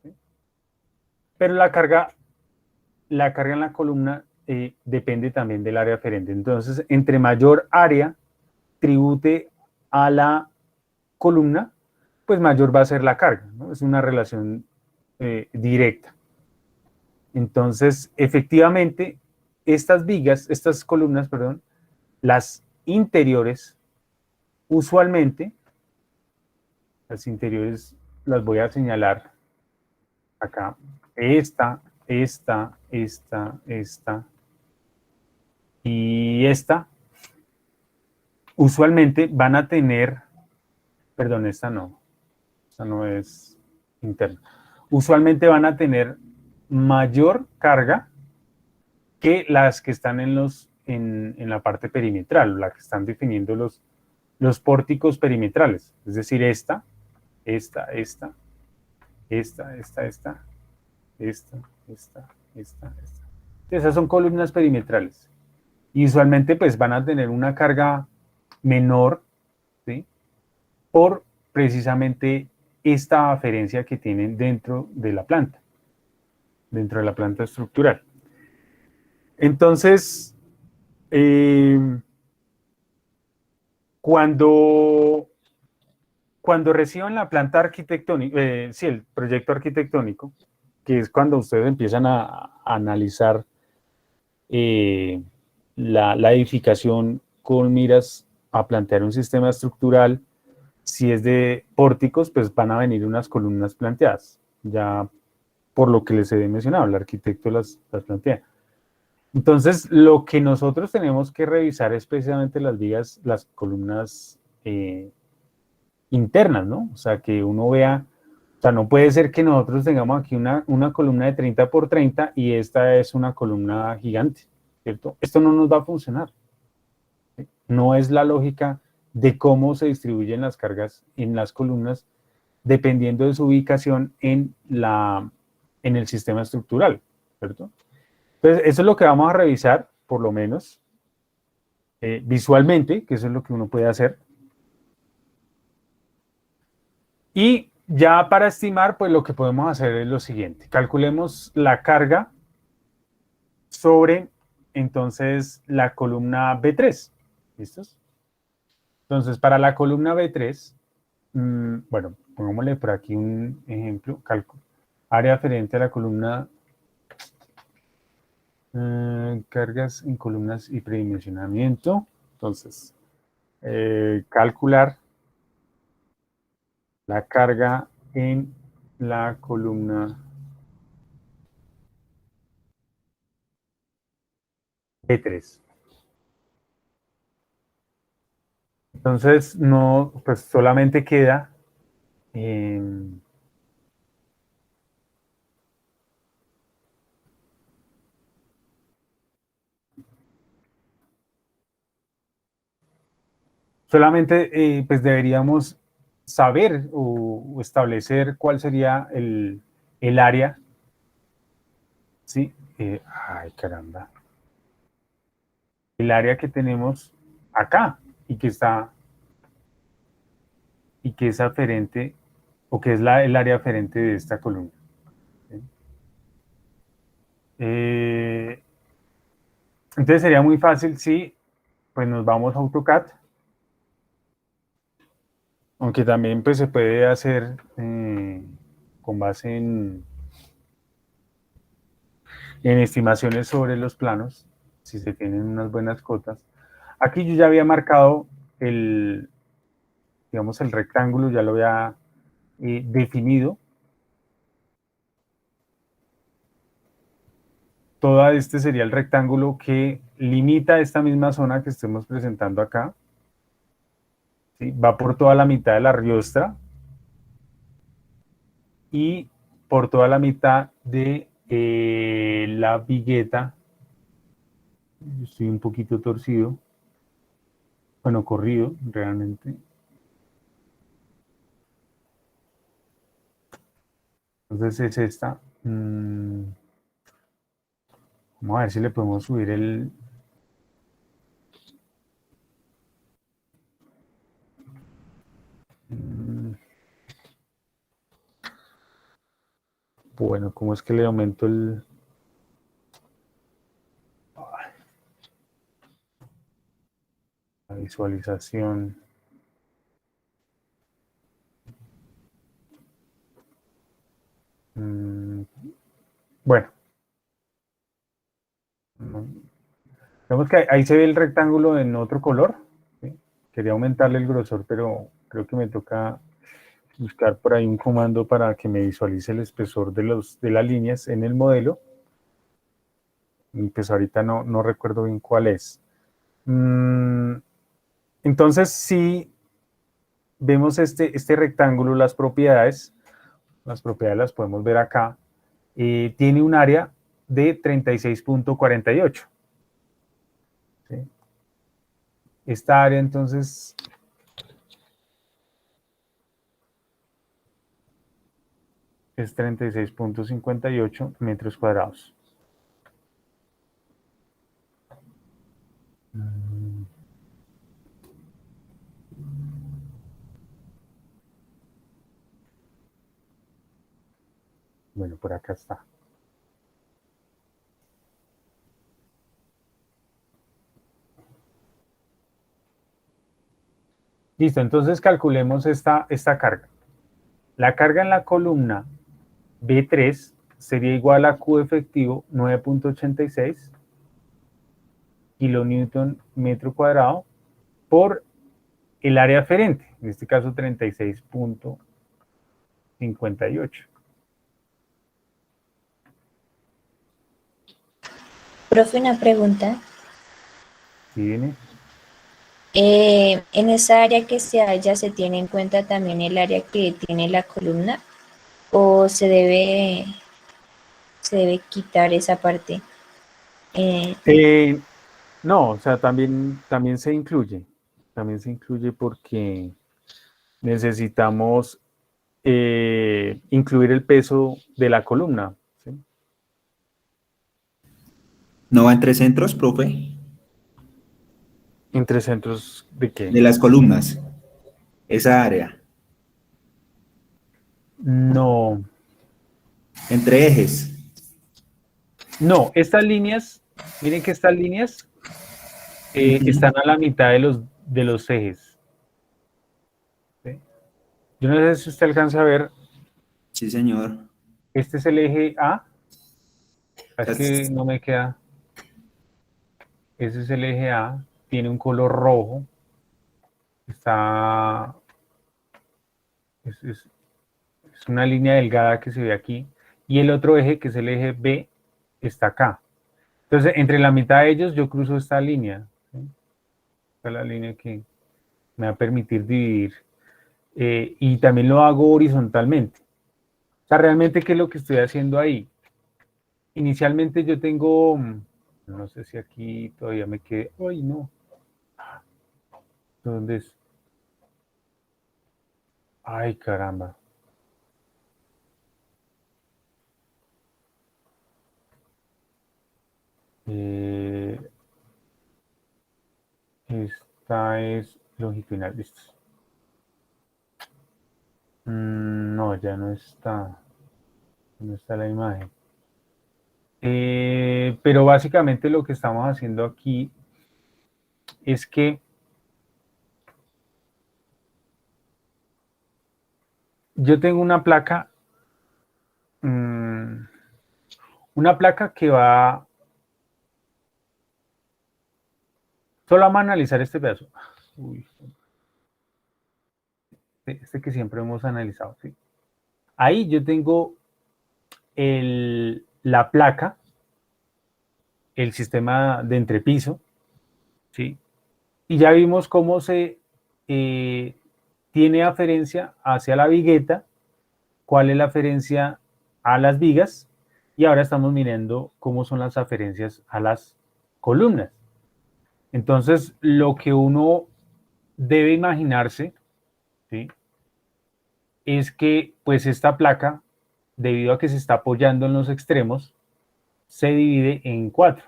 ¿sí? Pero la carga en la columna depende también del área aferente. Entonces, entre mayor área tribute a la columna, pues mayor va a ser la carga, ¿no? Es una relación directa. Entonces, efectivamente, estas vigas, estas columnas, perdón, las interiores, usualmente, las interiores las voy a señalar acá. Esta y esta, usualmente van a tener, perdón, esta no es interna. Usualmente van a tener mayor carga que las que están en la parte perimetral, la que están definiendo los pórticos perimetrales. Es decir, esta. Esas son columnas perimetrales. Y usualmente pues van a tener una carga menor, ¿sí? Por precisamente esta aferencia que tienen dentro de la planta estructural. Entonces, cuando reciban la planta arquitectónica, el proyecto arquitectónico, que es cuando ustedes empiezan a analizar la edificación con miras a plantear un sistema estructural. Si es de pórticos, pues van a venir unas columnas planteadas, ya por lo que les he mencionado, el arquitecto las plantea. Entonces, lo que nosotros tenemos que revisar es precisamente las vigas, las columnas internas, ¿no? O sea, que uno vea, o sea, no puede ser que nosotros tengamos aquí una columna de 30 por 30 y esta es una columna gigante, ¿cierto? Esto no nos va a funcionar. ¿Sí? No es la lógica de cómo se distribuyen las cargas en las columnas dependiendo de su ubicación en el sistema estructural, ¿cierto? Entonces, eso es lo que vamos a revisar, por lo menos, visualmente, que eso es lo que uno puede hacer. Y ya para estimar, pues lo que podemos hacer es lo siguiente. Calculemos la carga sobre, entonces, la columna B3. ¿Listos? Entonces, para la columna B3, bueno, pongámosle por aquí un ejemplo, cálculo. Área aferente a la columna, cargas en columnas y predimensionamiento. Entonces, calcular la carga en la columna B3. Entonces, no, pues solamente queda solamente pues deberíamos saber o establecer cuál sería el área. ¿Sí? Ay, caramba. El área que tenemos acá y que es aferente o que es el área aferente de esta columna. ¿Sí? Entonces sería muy fácil si pues nos vamos a AutoCAD, aunque también pues se puede hacer con base en estimaciones sobre los planos, si se tienen unas buenas cotas. Aquí yo ya había marcado digamos, el rectángulo, ya lo había definido. Todo este sería el rectángulo que limita esta misma zona que estemos presentando acá. ¿Sí? Va por toda la mitad de la riostra y por toda la mitad de la vigueta. Estoy un poquito torcido. Bueno, corrido, realmente. Entonces es esta. Vamos a ver si le podemos subir el... Bueno, ¿cómo es que le aumento la visualización? Bueno, Vemos que ahí se ve el rectángulo en otro color. ¿Sí? Quería aumentarle el grosor, pero creo que me toca buscar por ahí un comando para que me visualice el espesor de las líneas en el modelo. Y pues ahorita no recuerdo bien cuál es. Entonces, si vemos este rectángulo, las propiedades las podemos ver acá. Tiene un área de 36.48. ¿Sí? Esta área, entonces, es 36.58 metros cuadrados. Bueno, por acá está. Listo, entonces calculemos esta carga. La carga en la columna B3 sería igual a Q efectivo 9.86 kilonewton metro cuadrado por el área aferente, en este caso 36.58. Profe, una pregunta. ¿Sí viene? En esa área que se halla, ¿se tiene en cuenta también el área que tiene la columna? ¿O se debe quitar esa parte? No, o sea, también se incluye. También se incluye porque necesitamos incluir el peso de la columna. ¿Sí? ¿No va entre centros, profe? ¿Entre centros de qué? De las columnas. Esa área. No. Entre ejes. No, estas líneas, miren que estas líneas están a la mitad de los ejes. ¿Sí? Yo no sé si usted alcanza a ver. Sí, señor. Este es el eje A. Es que no me queda. Ese es el eje A. Tiene un color rojo. Está. Es una línea delgada que se ve aquí. Y el otro eje, que es el eje B, está acá. Entonces, entre la mitad de ellos, yo cruzo esta línea. ¿Sí? Esta es la línea que me va a permitir dividir. Y también lo hago horizontalmente. O sea, realmente, ¿qué es lo que estoy haciendo ahí? Inicialmente yo tengo, no sé si aquí todavía me quede, ¡ay, no! ¿Dónde es? ¡Ay, caramba! Esta es longitudinal, listo. No, ya no está. No está la imagen. Pero básicamente lo que estamos haciendo aquí es que yo tengo una placa que va. Solo vamos a analizar este pedazo. Uy. Este que siempre hemos analizado, ¿sí? Ahí yo tengo la placa, el sistema de entrepiso, ¿sí? Y ya vimos cómo se tiene aferencia hacia la vigueta, cuál es la aferencia a las vigas, y ahora estamos mirando cómo son las aferencias a las columnas. Entonces, lo que uno debe imaginarse, ¿sí? Es que pues esta placa, debido a que se está apoyando en los extremos, se divide en 4,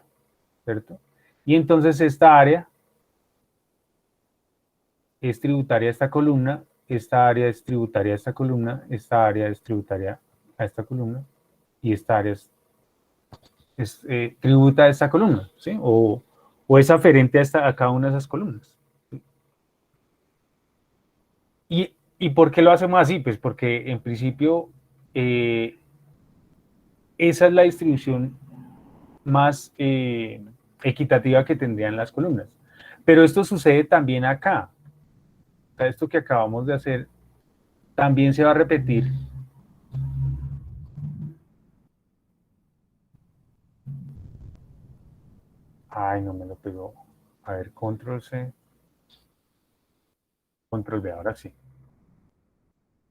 ¿cierto? Y entonces esta área es tributaria a esta columna, esta área es tributaria a esta columna, esta área es tributaria a esta columna, y esta área es tributa a esta columna, ¿sí? O es aferente a cada una de esas columnas. ¿Sí? ¿Y por qué lo hacemos así? Pues porque en principio esa es la distribución más equitativa que tendrían las columnas. Pero esto sucede también acá. O sea, esto que acabamos de hacer también se va a repetir. Ay, no me lo pegó. A ver, control C. Control V, ahora sí.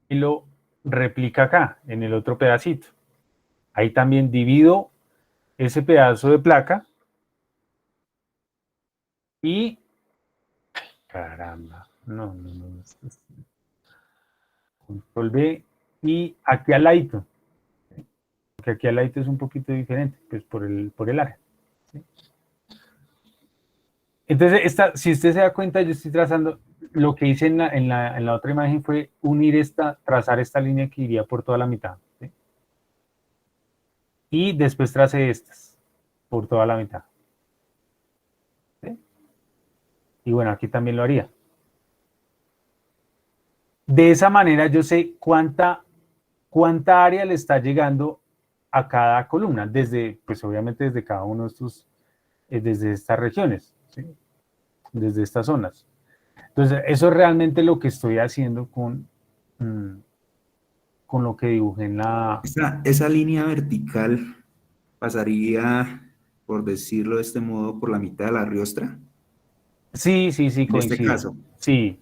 Y lo replica acá, en el otro pedacito. Ahí también divido ese pedazo de placa y... Caramba. No. Control V y aquí al ladito. Porque aquí al ladito es un poquito diferente, pues por el área. ¿Sí? Entonces, si usted se da cuenta, yo estoy trazando, lo que hice en la otra imagen fue trazar esta línea que iría por toda la mitad. ¿Sí? Y después tracé estas por toda la mitad. ¿Sí? Y bueno, aquí también lo haría. De esa manera yo sé cuánta área le está llegando a cada columna, pues obviamente desde cada uno de estos, desde estas regiones, ¿sí? Desde estas zonas. Entonces, eso es realmente lo que estoy haciendo con lo que dibujé en la... Esa línea vertical pasaría, por decirlo de este modo, por la mitad de la riostra. Sí, En coincide. este caso. Sí,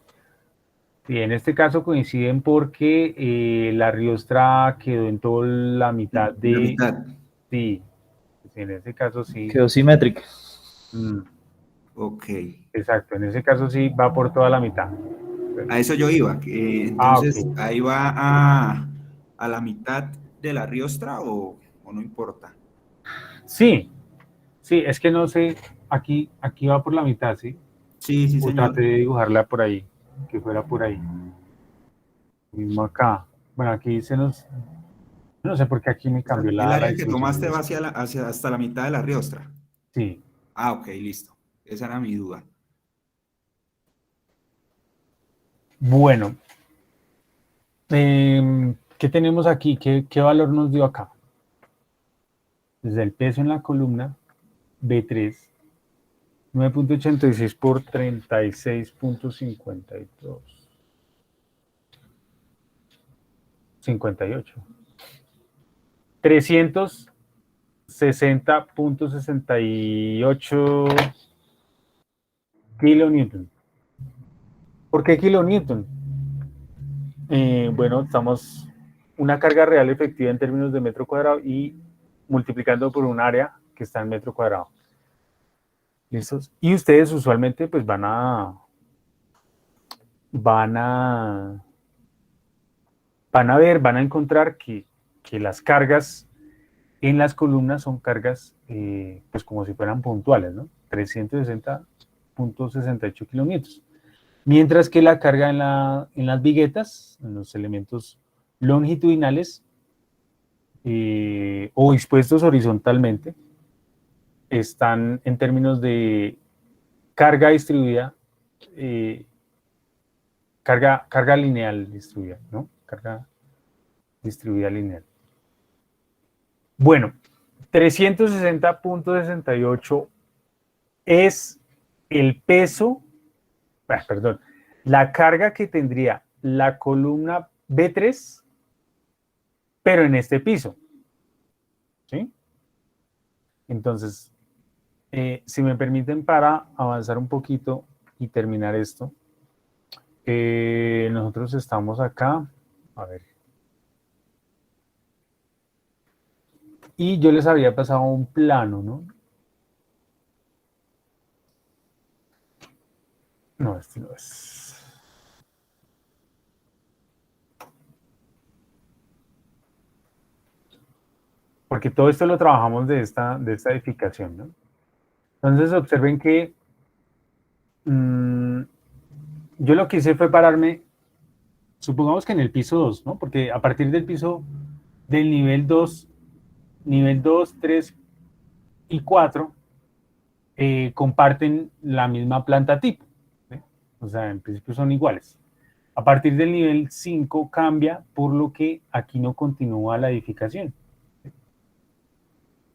en este caso coinciden porque la riostra quedó en toda la mitad de... La mitad. Sí, en ese caso sí. Quedó simétrica. Ok. Exacto, en ese caso sí va por toda la mitad. A eso yo iba. Entonces, ok. ¿ahí va a la mitad de la riostra o no importa? Sí, es que no sé, aquí va por la mitad, ¿sí? Sí, O señor. traté de dibujarla por ahí, que fuera por ahí. Mismo acá. Bueno, aquí no sé por qué aquí me cambió El la área que distribución. tomaste va hasta la mitad de la riostra. Sí. Ah, ok, listo. Esa era mi duda. Bueno. ¿Qué tenemos aquí? ¿Qué valor nos dio acá? Desde el peso en la columna, B3, 9.86 por 36.52. 58. 360.68 kilonewton. ¿Por qué kilonewton? Bueno, estamos una carga real efectiva en términos de metro cuadrado y multiplicando por un área que está en metro cuadrado. ¿Listos? Y ustedes usualmente pues van a encontrar que las cargas en las columnas son cargas pues como si fueran puntuales, ¿no? 360.68 kilómetros. Mientras que la carga en las viguetas, en los elementos longitudinales o dispuestos horizontalmente, están en términos de carga distribuida, carga lineal distribuida, ¿no? Carga distribuida lineal. Bueno, 360.68 es el peso, perdón, la carga que tendría la columna B3, pero en este piso. ¿Sí? Entonces, si me permiten para avanzar un poquito y terminar esto, nosotros estamos acá, a ver. Y yo les había pasado un plano, ¿no? No, este no es. Porque todo esto lo trabajamos de esta edificación, ¿no? Entonces observen que yo lo que hice fue pararme, supongamos que en el piso 2, ¿no? Porque a partir del nivel 2, 3 y 4, comparten la misma planta tipo, ¿sí? O sea, en principio son iguales. A partir del nivel 5 cambia, por lo que aquí no continúa la edificación.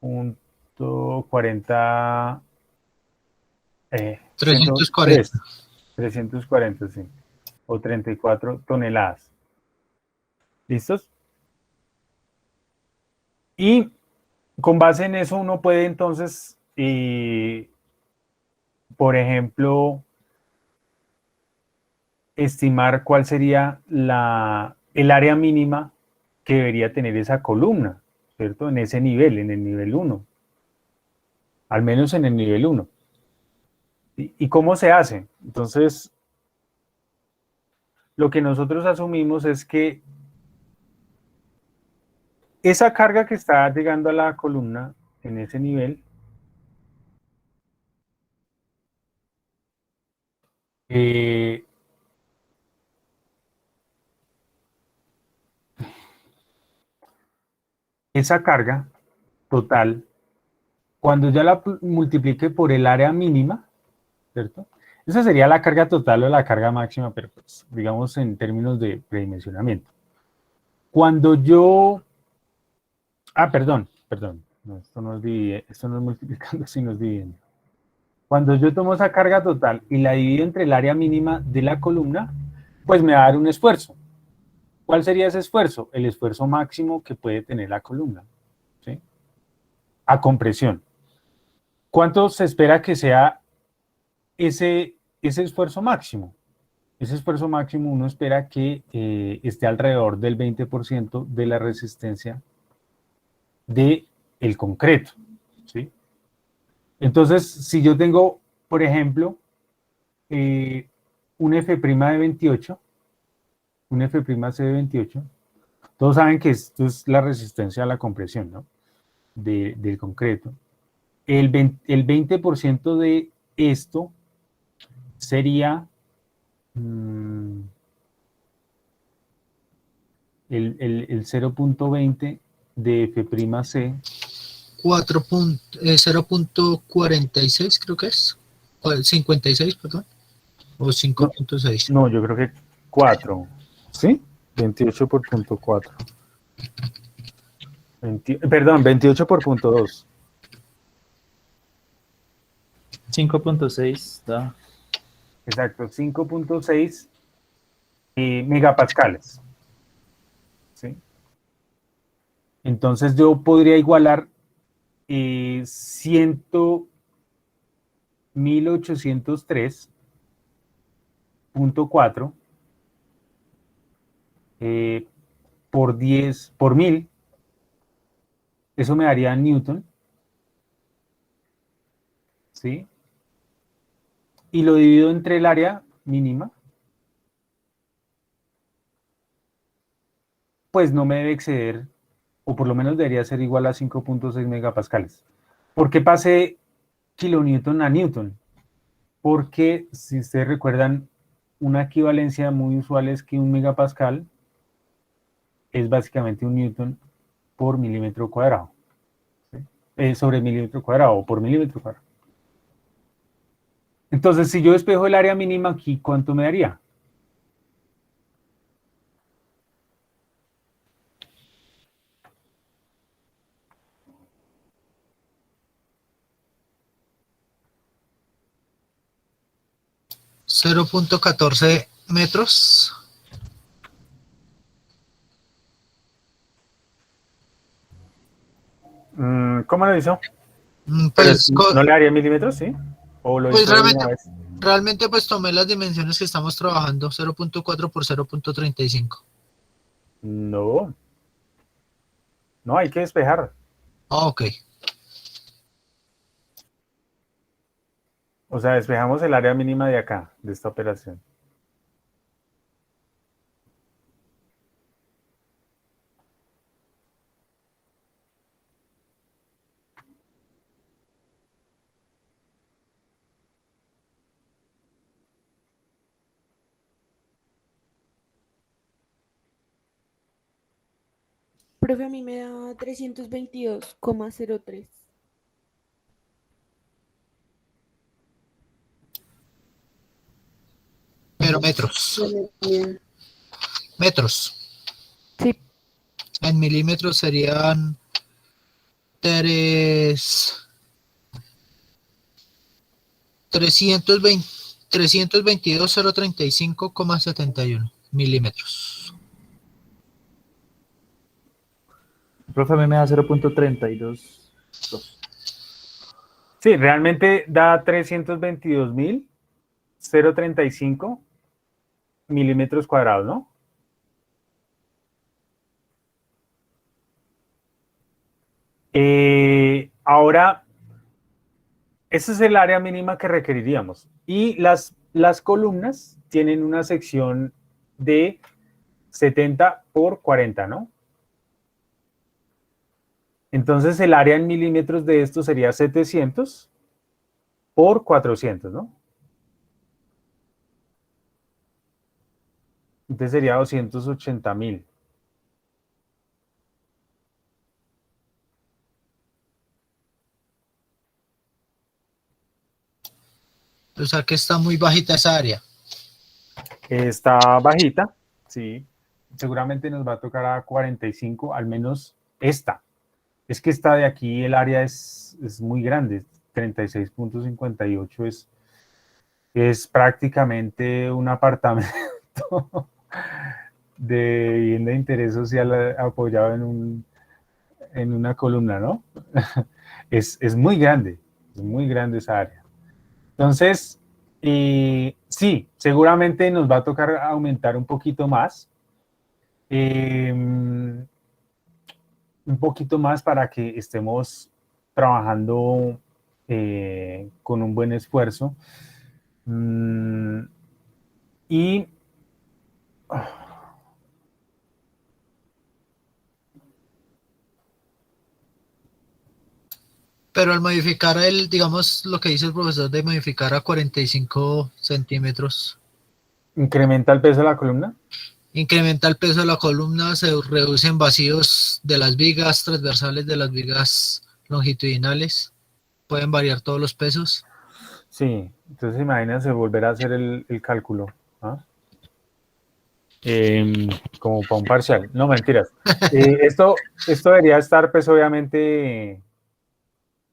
.40, 340. 340, sí, o 34 toneladas. ¿Listos? Y con base en eso uno puede entonces, por ejemplo, estimar cuál sería el área mínima que debería tener esa columna, ¿cierto? En ese nivel, en el nivel 1. Al menos en el nivel 1. ¿Y cómo se hace? Entonces, lo que nosotros asumimos es que esa carga que está llegando a la columna en ese nivel esa carga total, cuando ya la multiplique por el área mínima, ¿cierto? Esa sería la carga total o la carga máxima, pero pues, digamos en términos de predimensionamiento. Cuando yo... perdón. No, esto no es multiplicando, sino es dividiendo. Cuando yo tomo esa carga total y la divido entre el área mínima de la columna, pues me va a dar un esfuerzo. ¿Cuál sería ese esfuerzo? El esfuerzo máximo que puede tener la columna, ¿sí? A compresión. ¿Cuánto se espera que sea ese esfuerzo máximo? Ese esfuerzo máximo uno espera que esté alrededor del 20% de la resistencia del concreto, ¿sí? Entonces, si yo tengo, por ejemplo, un F' de 28, un F'C de 28, todos saben que esto es la resistencia a la compresión, ¿no? Del concreto. El 20% de esto sería el 0.20 de F'C. 0.46 creo que es. 56, perdón. O 5.6. No, yo creo que 4. ¿Sí? 28 por punto 4. Perdón, 28 por punto 2. 5.6 da. Exacto, 5.6 megapascales. ¿Sí? Entonces yo podría igualar 1803.4 por 10, por 1000. Eso me daría Newton. ¿Sí? Y lo divido entre el área mínima. Pues no me debe exceder, o por lo menos debería ser igual a 5.6 megapascales. ¿Por qué pasé kilonewton a newton? Porque, si ustedes recuerdan, una equivalencia muy usual es que un megapascal es básicamente un newton por milímetro cuadrado. ¿Sí? Sobre milímetro cuadrado o por milímetro cuadrado. Entonces, si yo despejo el área mínima aquí, ¿cuánto me daría? $0.14 metros. ¿Cómo lo hizo? Pues, ¿No le daría milímetros, sí? ¿O lo pues hizo de una vez? realmente pues tomé las dimensiones que estamos trabajando, 0.4 por 0.35. No. No, hay que despejar. Ok. O sea, despejamos el área mínima de acá, de esta operación. Profe, a mí me da 322,03. Pero metros. Bien. Metros. Sí. En milímetros serían $322,035,71 milímetros. Profe, a mí me da 0.32. Sí, realmente da 322.035 milímetros cuadrados, ¿no? Ahora, ese es el área mínima que requeriríamos. Y las columnas tienen una sección de 70 por 40, ¿no? Entonces el área en milímetros de esto sería 700 por 400, ¿no? Entonces sería 280.000. O sea que está muy bajita esa área. Está bajita, sí. Seguramente nos va a tocar a 45, al menos esta. Es que esta de aquí, el área es muy grande. 36.58 es prácticamente un apartamento de vivienda de interés social apoyado en una columna, ¿no? Es muy grande esa área. Entonces, sí, seguramente nos va a tocar aumentar un poquito más. Un poquito más para que estemos trabajando con un buen esfuerzo. Y Pero al modificar digamos, lo que dice el profesor de modificar a 45 centímetros, incrementa el peso de la columna. incrementa el peso de la columna, se reducen vacíos de las vigas transversales de las vigas longitudinales, pueden variar todos los pesos. Sí, entonces imagínense volver a hacer el cálculo, ¿ah? Como para un parcial. No, mentiras. Esto debería estar, pues obviamente,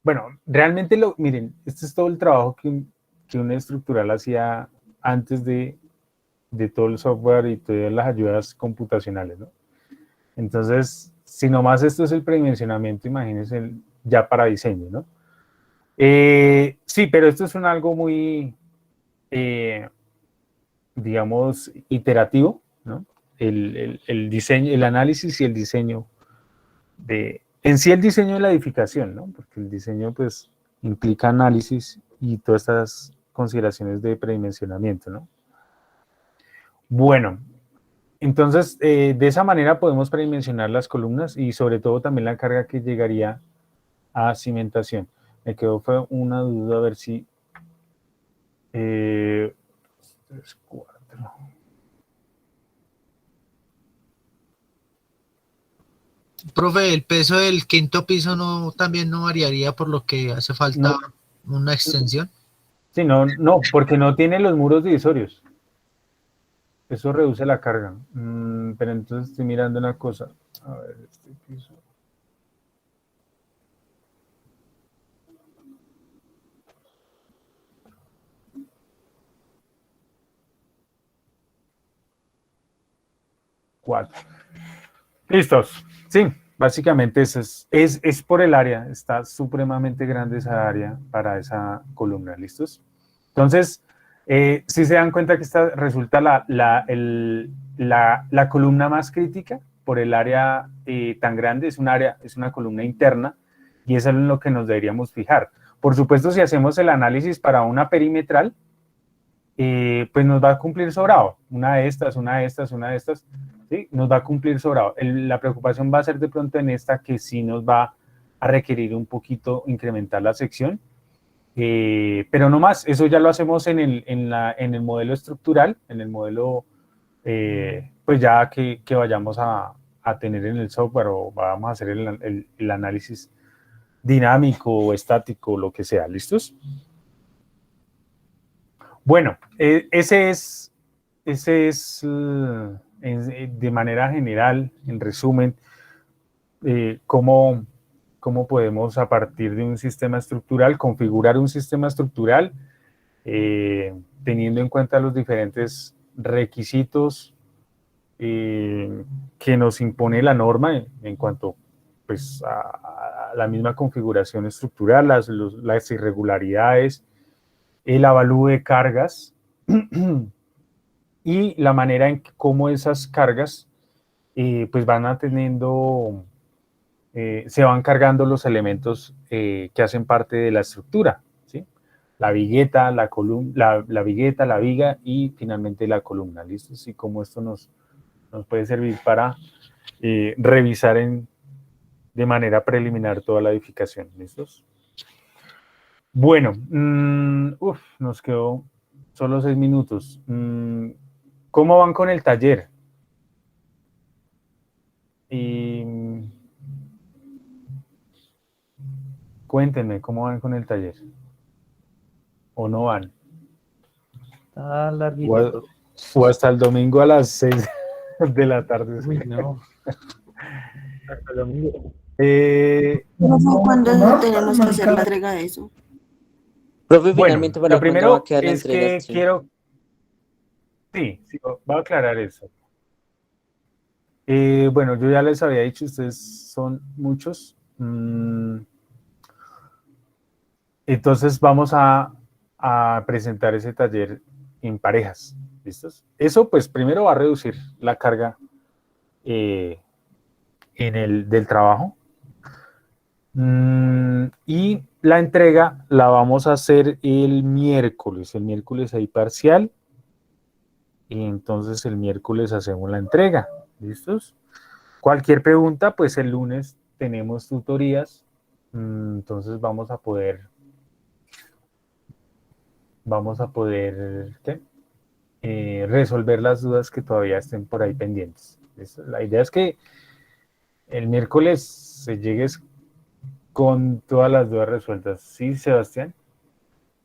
bueno, realmente miren, este es todo el trabajo que un estructural hacía antes de todo el software y todas las ayudas computacionales, ¿no? Entonces, si nomás esto es el predimensionamiento, imagínense ya para diseño, ¿no? Sí, pero esto es algo muy, digamos, iterativo, ¿no? El diseño, el análisis y el diseño en sí el diseño de la edificación, ¿no? Porque el diseño, pues, implica análisis y todas estas consideraciones de predimensionamiento, ¿no? Bueno, entonces, de esa manera podemos predimensionar las columnas y sobre todo también la carga que llegaría a cimentación. Me quedó fue una duda a ver si... 3, 4. Profe, el peso del quinto piso también no variaría, por lo que hace falta una extensión. Sí, no, porque no tiene los muros divisorios. Eso reduce la carga. Pero entonces estoy mirando una cosa. A ver, este piso. Cuatro. Listos. Sí, básicamente eso es por el área. Está supremamente grande esa área para esa columna. ¿Listos? Entonces, si se dan cuenta que esta resulta la columna más crítica por el área tan grande, es una columna interna y eso es en lo que nos deberíamos fijar. Por supuesto, si hacemos el análisis para una perimetral, pues nos va a cumplir sobrado. Una de estas, ¿sí? Nos va a cumplir sobrado. La preocupación va a ser de pronto en esta que sí nos va a requerir un poquito incrementar la sección. Pero no más, eso ya lo hacemos en el modelo estructural, en el modelo, pues ya que vayamos a tener en el software o vamos a hacer el análisis dinámico o estático, lo que sea. ¿Listos? Bueno, ese es de manera general, en resumen, cómo cómo podemos a partir de un sistema estructural, configurar un sistema estructural, teniendo en cuenta los diferentes requisitos que nos impone la norma en cuanto pues, a la misma configuración estructural, las irregularidades, el avalúo de cargas y la manera en cómo esas cargas pues van atendiendo, se van cargando los elementos que hacen parte de la estructura, ¿sí? La vigueta, la vigueta, la viga y finalmente la columna, ¿listo? Y cómo esto nos puede servir para revisar de manera preliminar toda la edificación, ¿listos? Bueno, nos quedó solo 6 minutos. ¿Cómo van con el taller? Cuéntenme, ¿cómo van con el taller? ¿O no van? Está larguito. O hasta el domingo a las 6 de la tarde. Uy, no. Hasta el domingo. ¿Cuándo tenemos que hacer la entrega de eso? Profe, Bueno, finalmente para lo cuándo primero va a quedar la es que entrega. quiero... Sí, voy a aclarar eso. Bueno, yo ya les había dicho, ustedes son muchos. Entonces vamos a presentar ese taller en parejas, ¿listos? Eso pues primero va a reducir la carga del trabajo. Y la entrega la vamos a hacer el miércoles. El miércoles hay parcial. Y entonces el miércoles hacemos la entrega. ¿Listos? Cualquier pregunta, pues el lunes tenemos tutorías. Entonces vamos a poder resolver las dudas que todavía estén por ahí pendientes. ¿Listo? La idea es que el miércoles se llegues con todas las dudas resueltas. ¿Sí, Sebastián?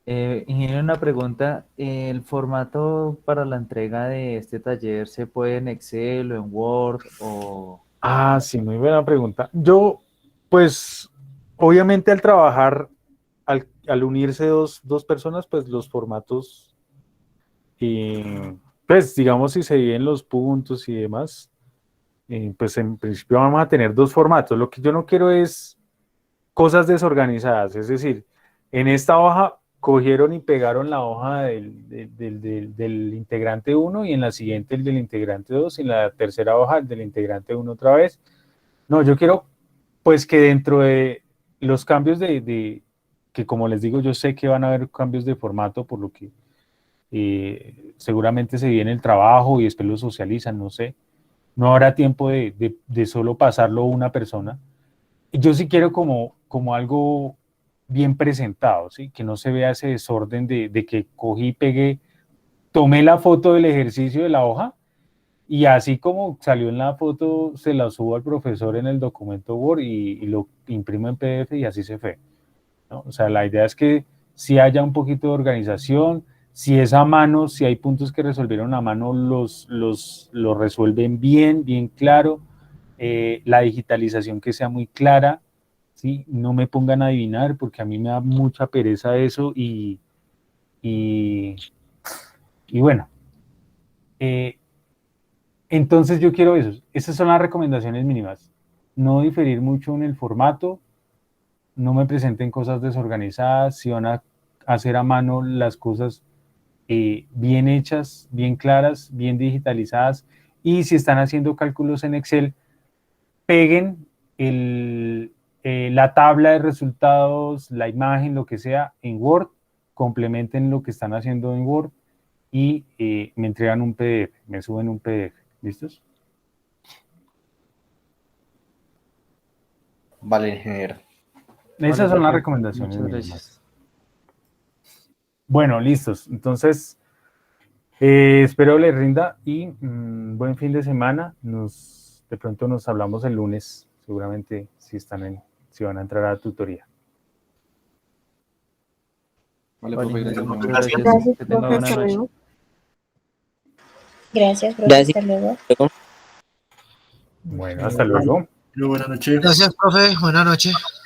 Ingeniero, una pregunta. ¿El formato para la entrega de este taller se puede en Excel o en Word o...? Sí, muy buena pregunta. Yo, pues, obviamente al trabajar, al unirse dos personas, pues los formatos, pues digamos si se dividen los puntos y demás, pues en principio vamos a tener 2 formatos. Lo que yo no quiero es cosas desorganizadas, es decir, en esta hoja cogieron y pegaron la hoja del integrante 1 y en la siguiente el del integrante 2 y en la tercera hoja el del integrante 1 otra vez. No, yo quiero pues que dentro de los cambios que como les digo, yo sé que van a haber cambios de formato por lo que seguramente se viene el trabajo y después lo socializan, no sé. No habrá tiempo de solo pasarlo una persona. Yo sí quiero como algo bien presentado, ¿sí? Que no se vea ese desorden de que cogí y pegué, tomé la foto del ejercicio de la hoja y así como salió en la foto se la subo al profesor en el documento Word y lo imprimo en PDF y así se fue, ¿no? O sea, la idea es que si haya un poquito de organización, si es a mano, si hay puntos que resolvieron a mano, los resuelven bien claro, la digitalización que sea muy clara, ¿sí? No me pongan a adivinar porque a mí me da mucha pereza eso y bueno, entonces yo quiero eso. Esas son las recomendaciones mínimas. No diferir mucho en el formato, no me presenten cosas desorganizadas, si van a hacer a mano las cosas bien hechas, bien claras, bien digitalizadas y si están haciendo cálculos en Excel, peguen la tabla de resultados, la imagen, lo que sea, en Word, complementen lo que están haciendo en Word y me entregan un PDF, me suben un PDF. ¿Listos? Vale, ingeniero. Esas son las recomendaciones. Muchas gracias. Bueno, listos. Entonces, espero les rinda y buen fin de semana. De pronto nos hablamos el lunes, seguramente si van a entrar a la tutoría. Vale, profe, gracias. Gracias, Que tenga buena noche. Gracias, profe. Gracias. Hasta luego. Bueno, hasta luego. Buenas noches. Gracias, profe. Buenas noches.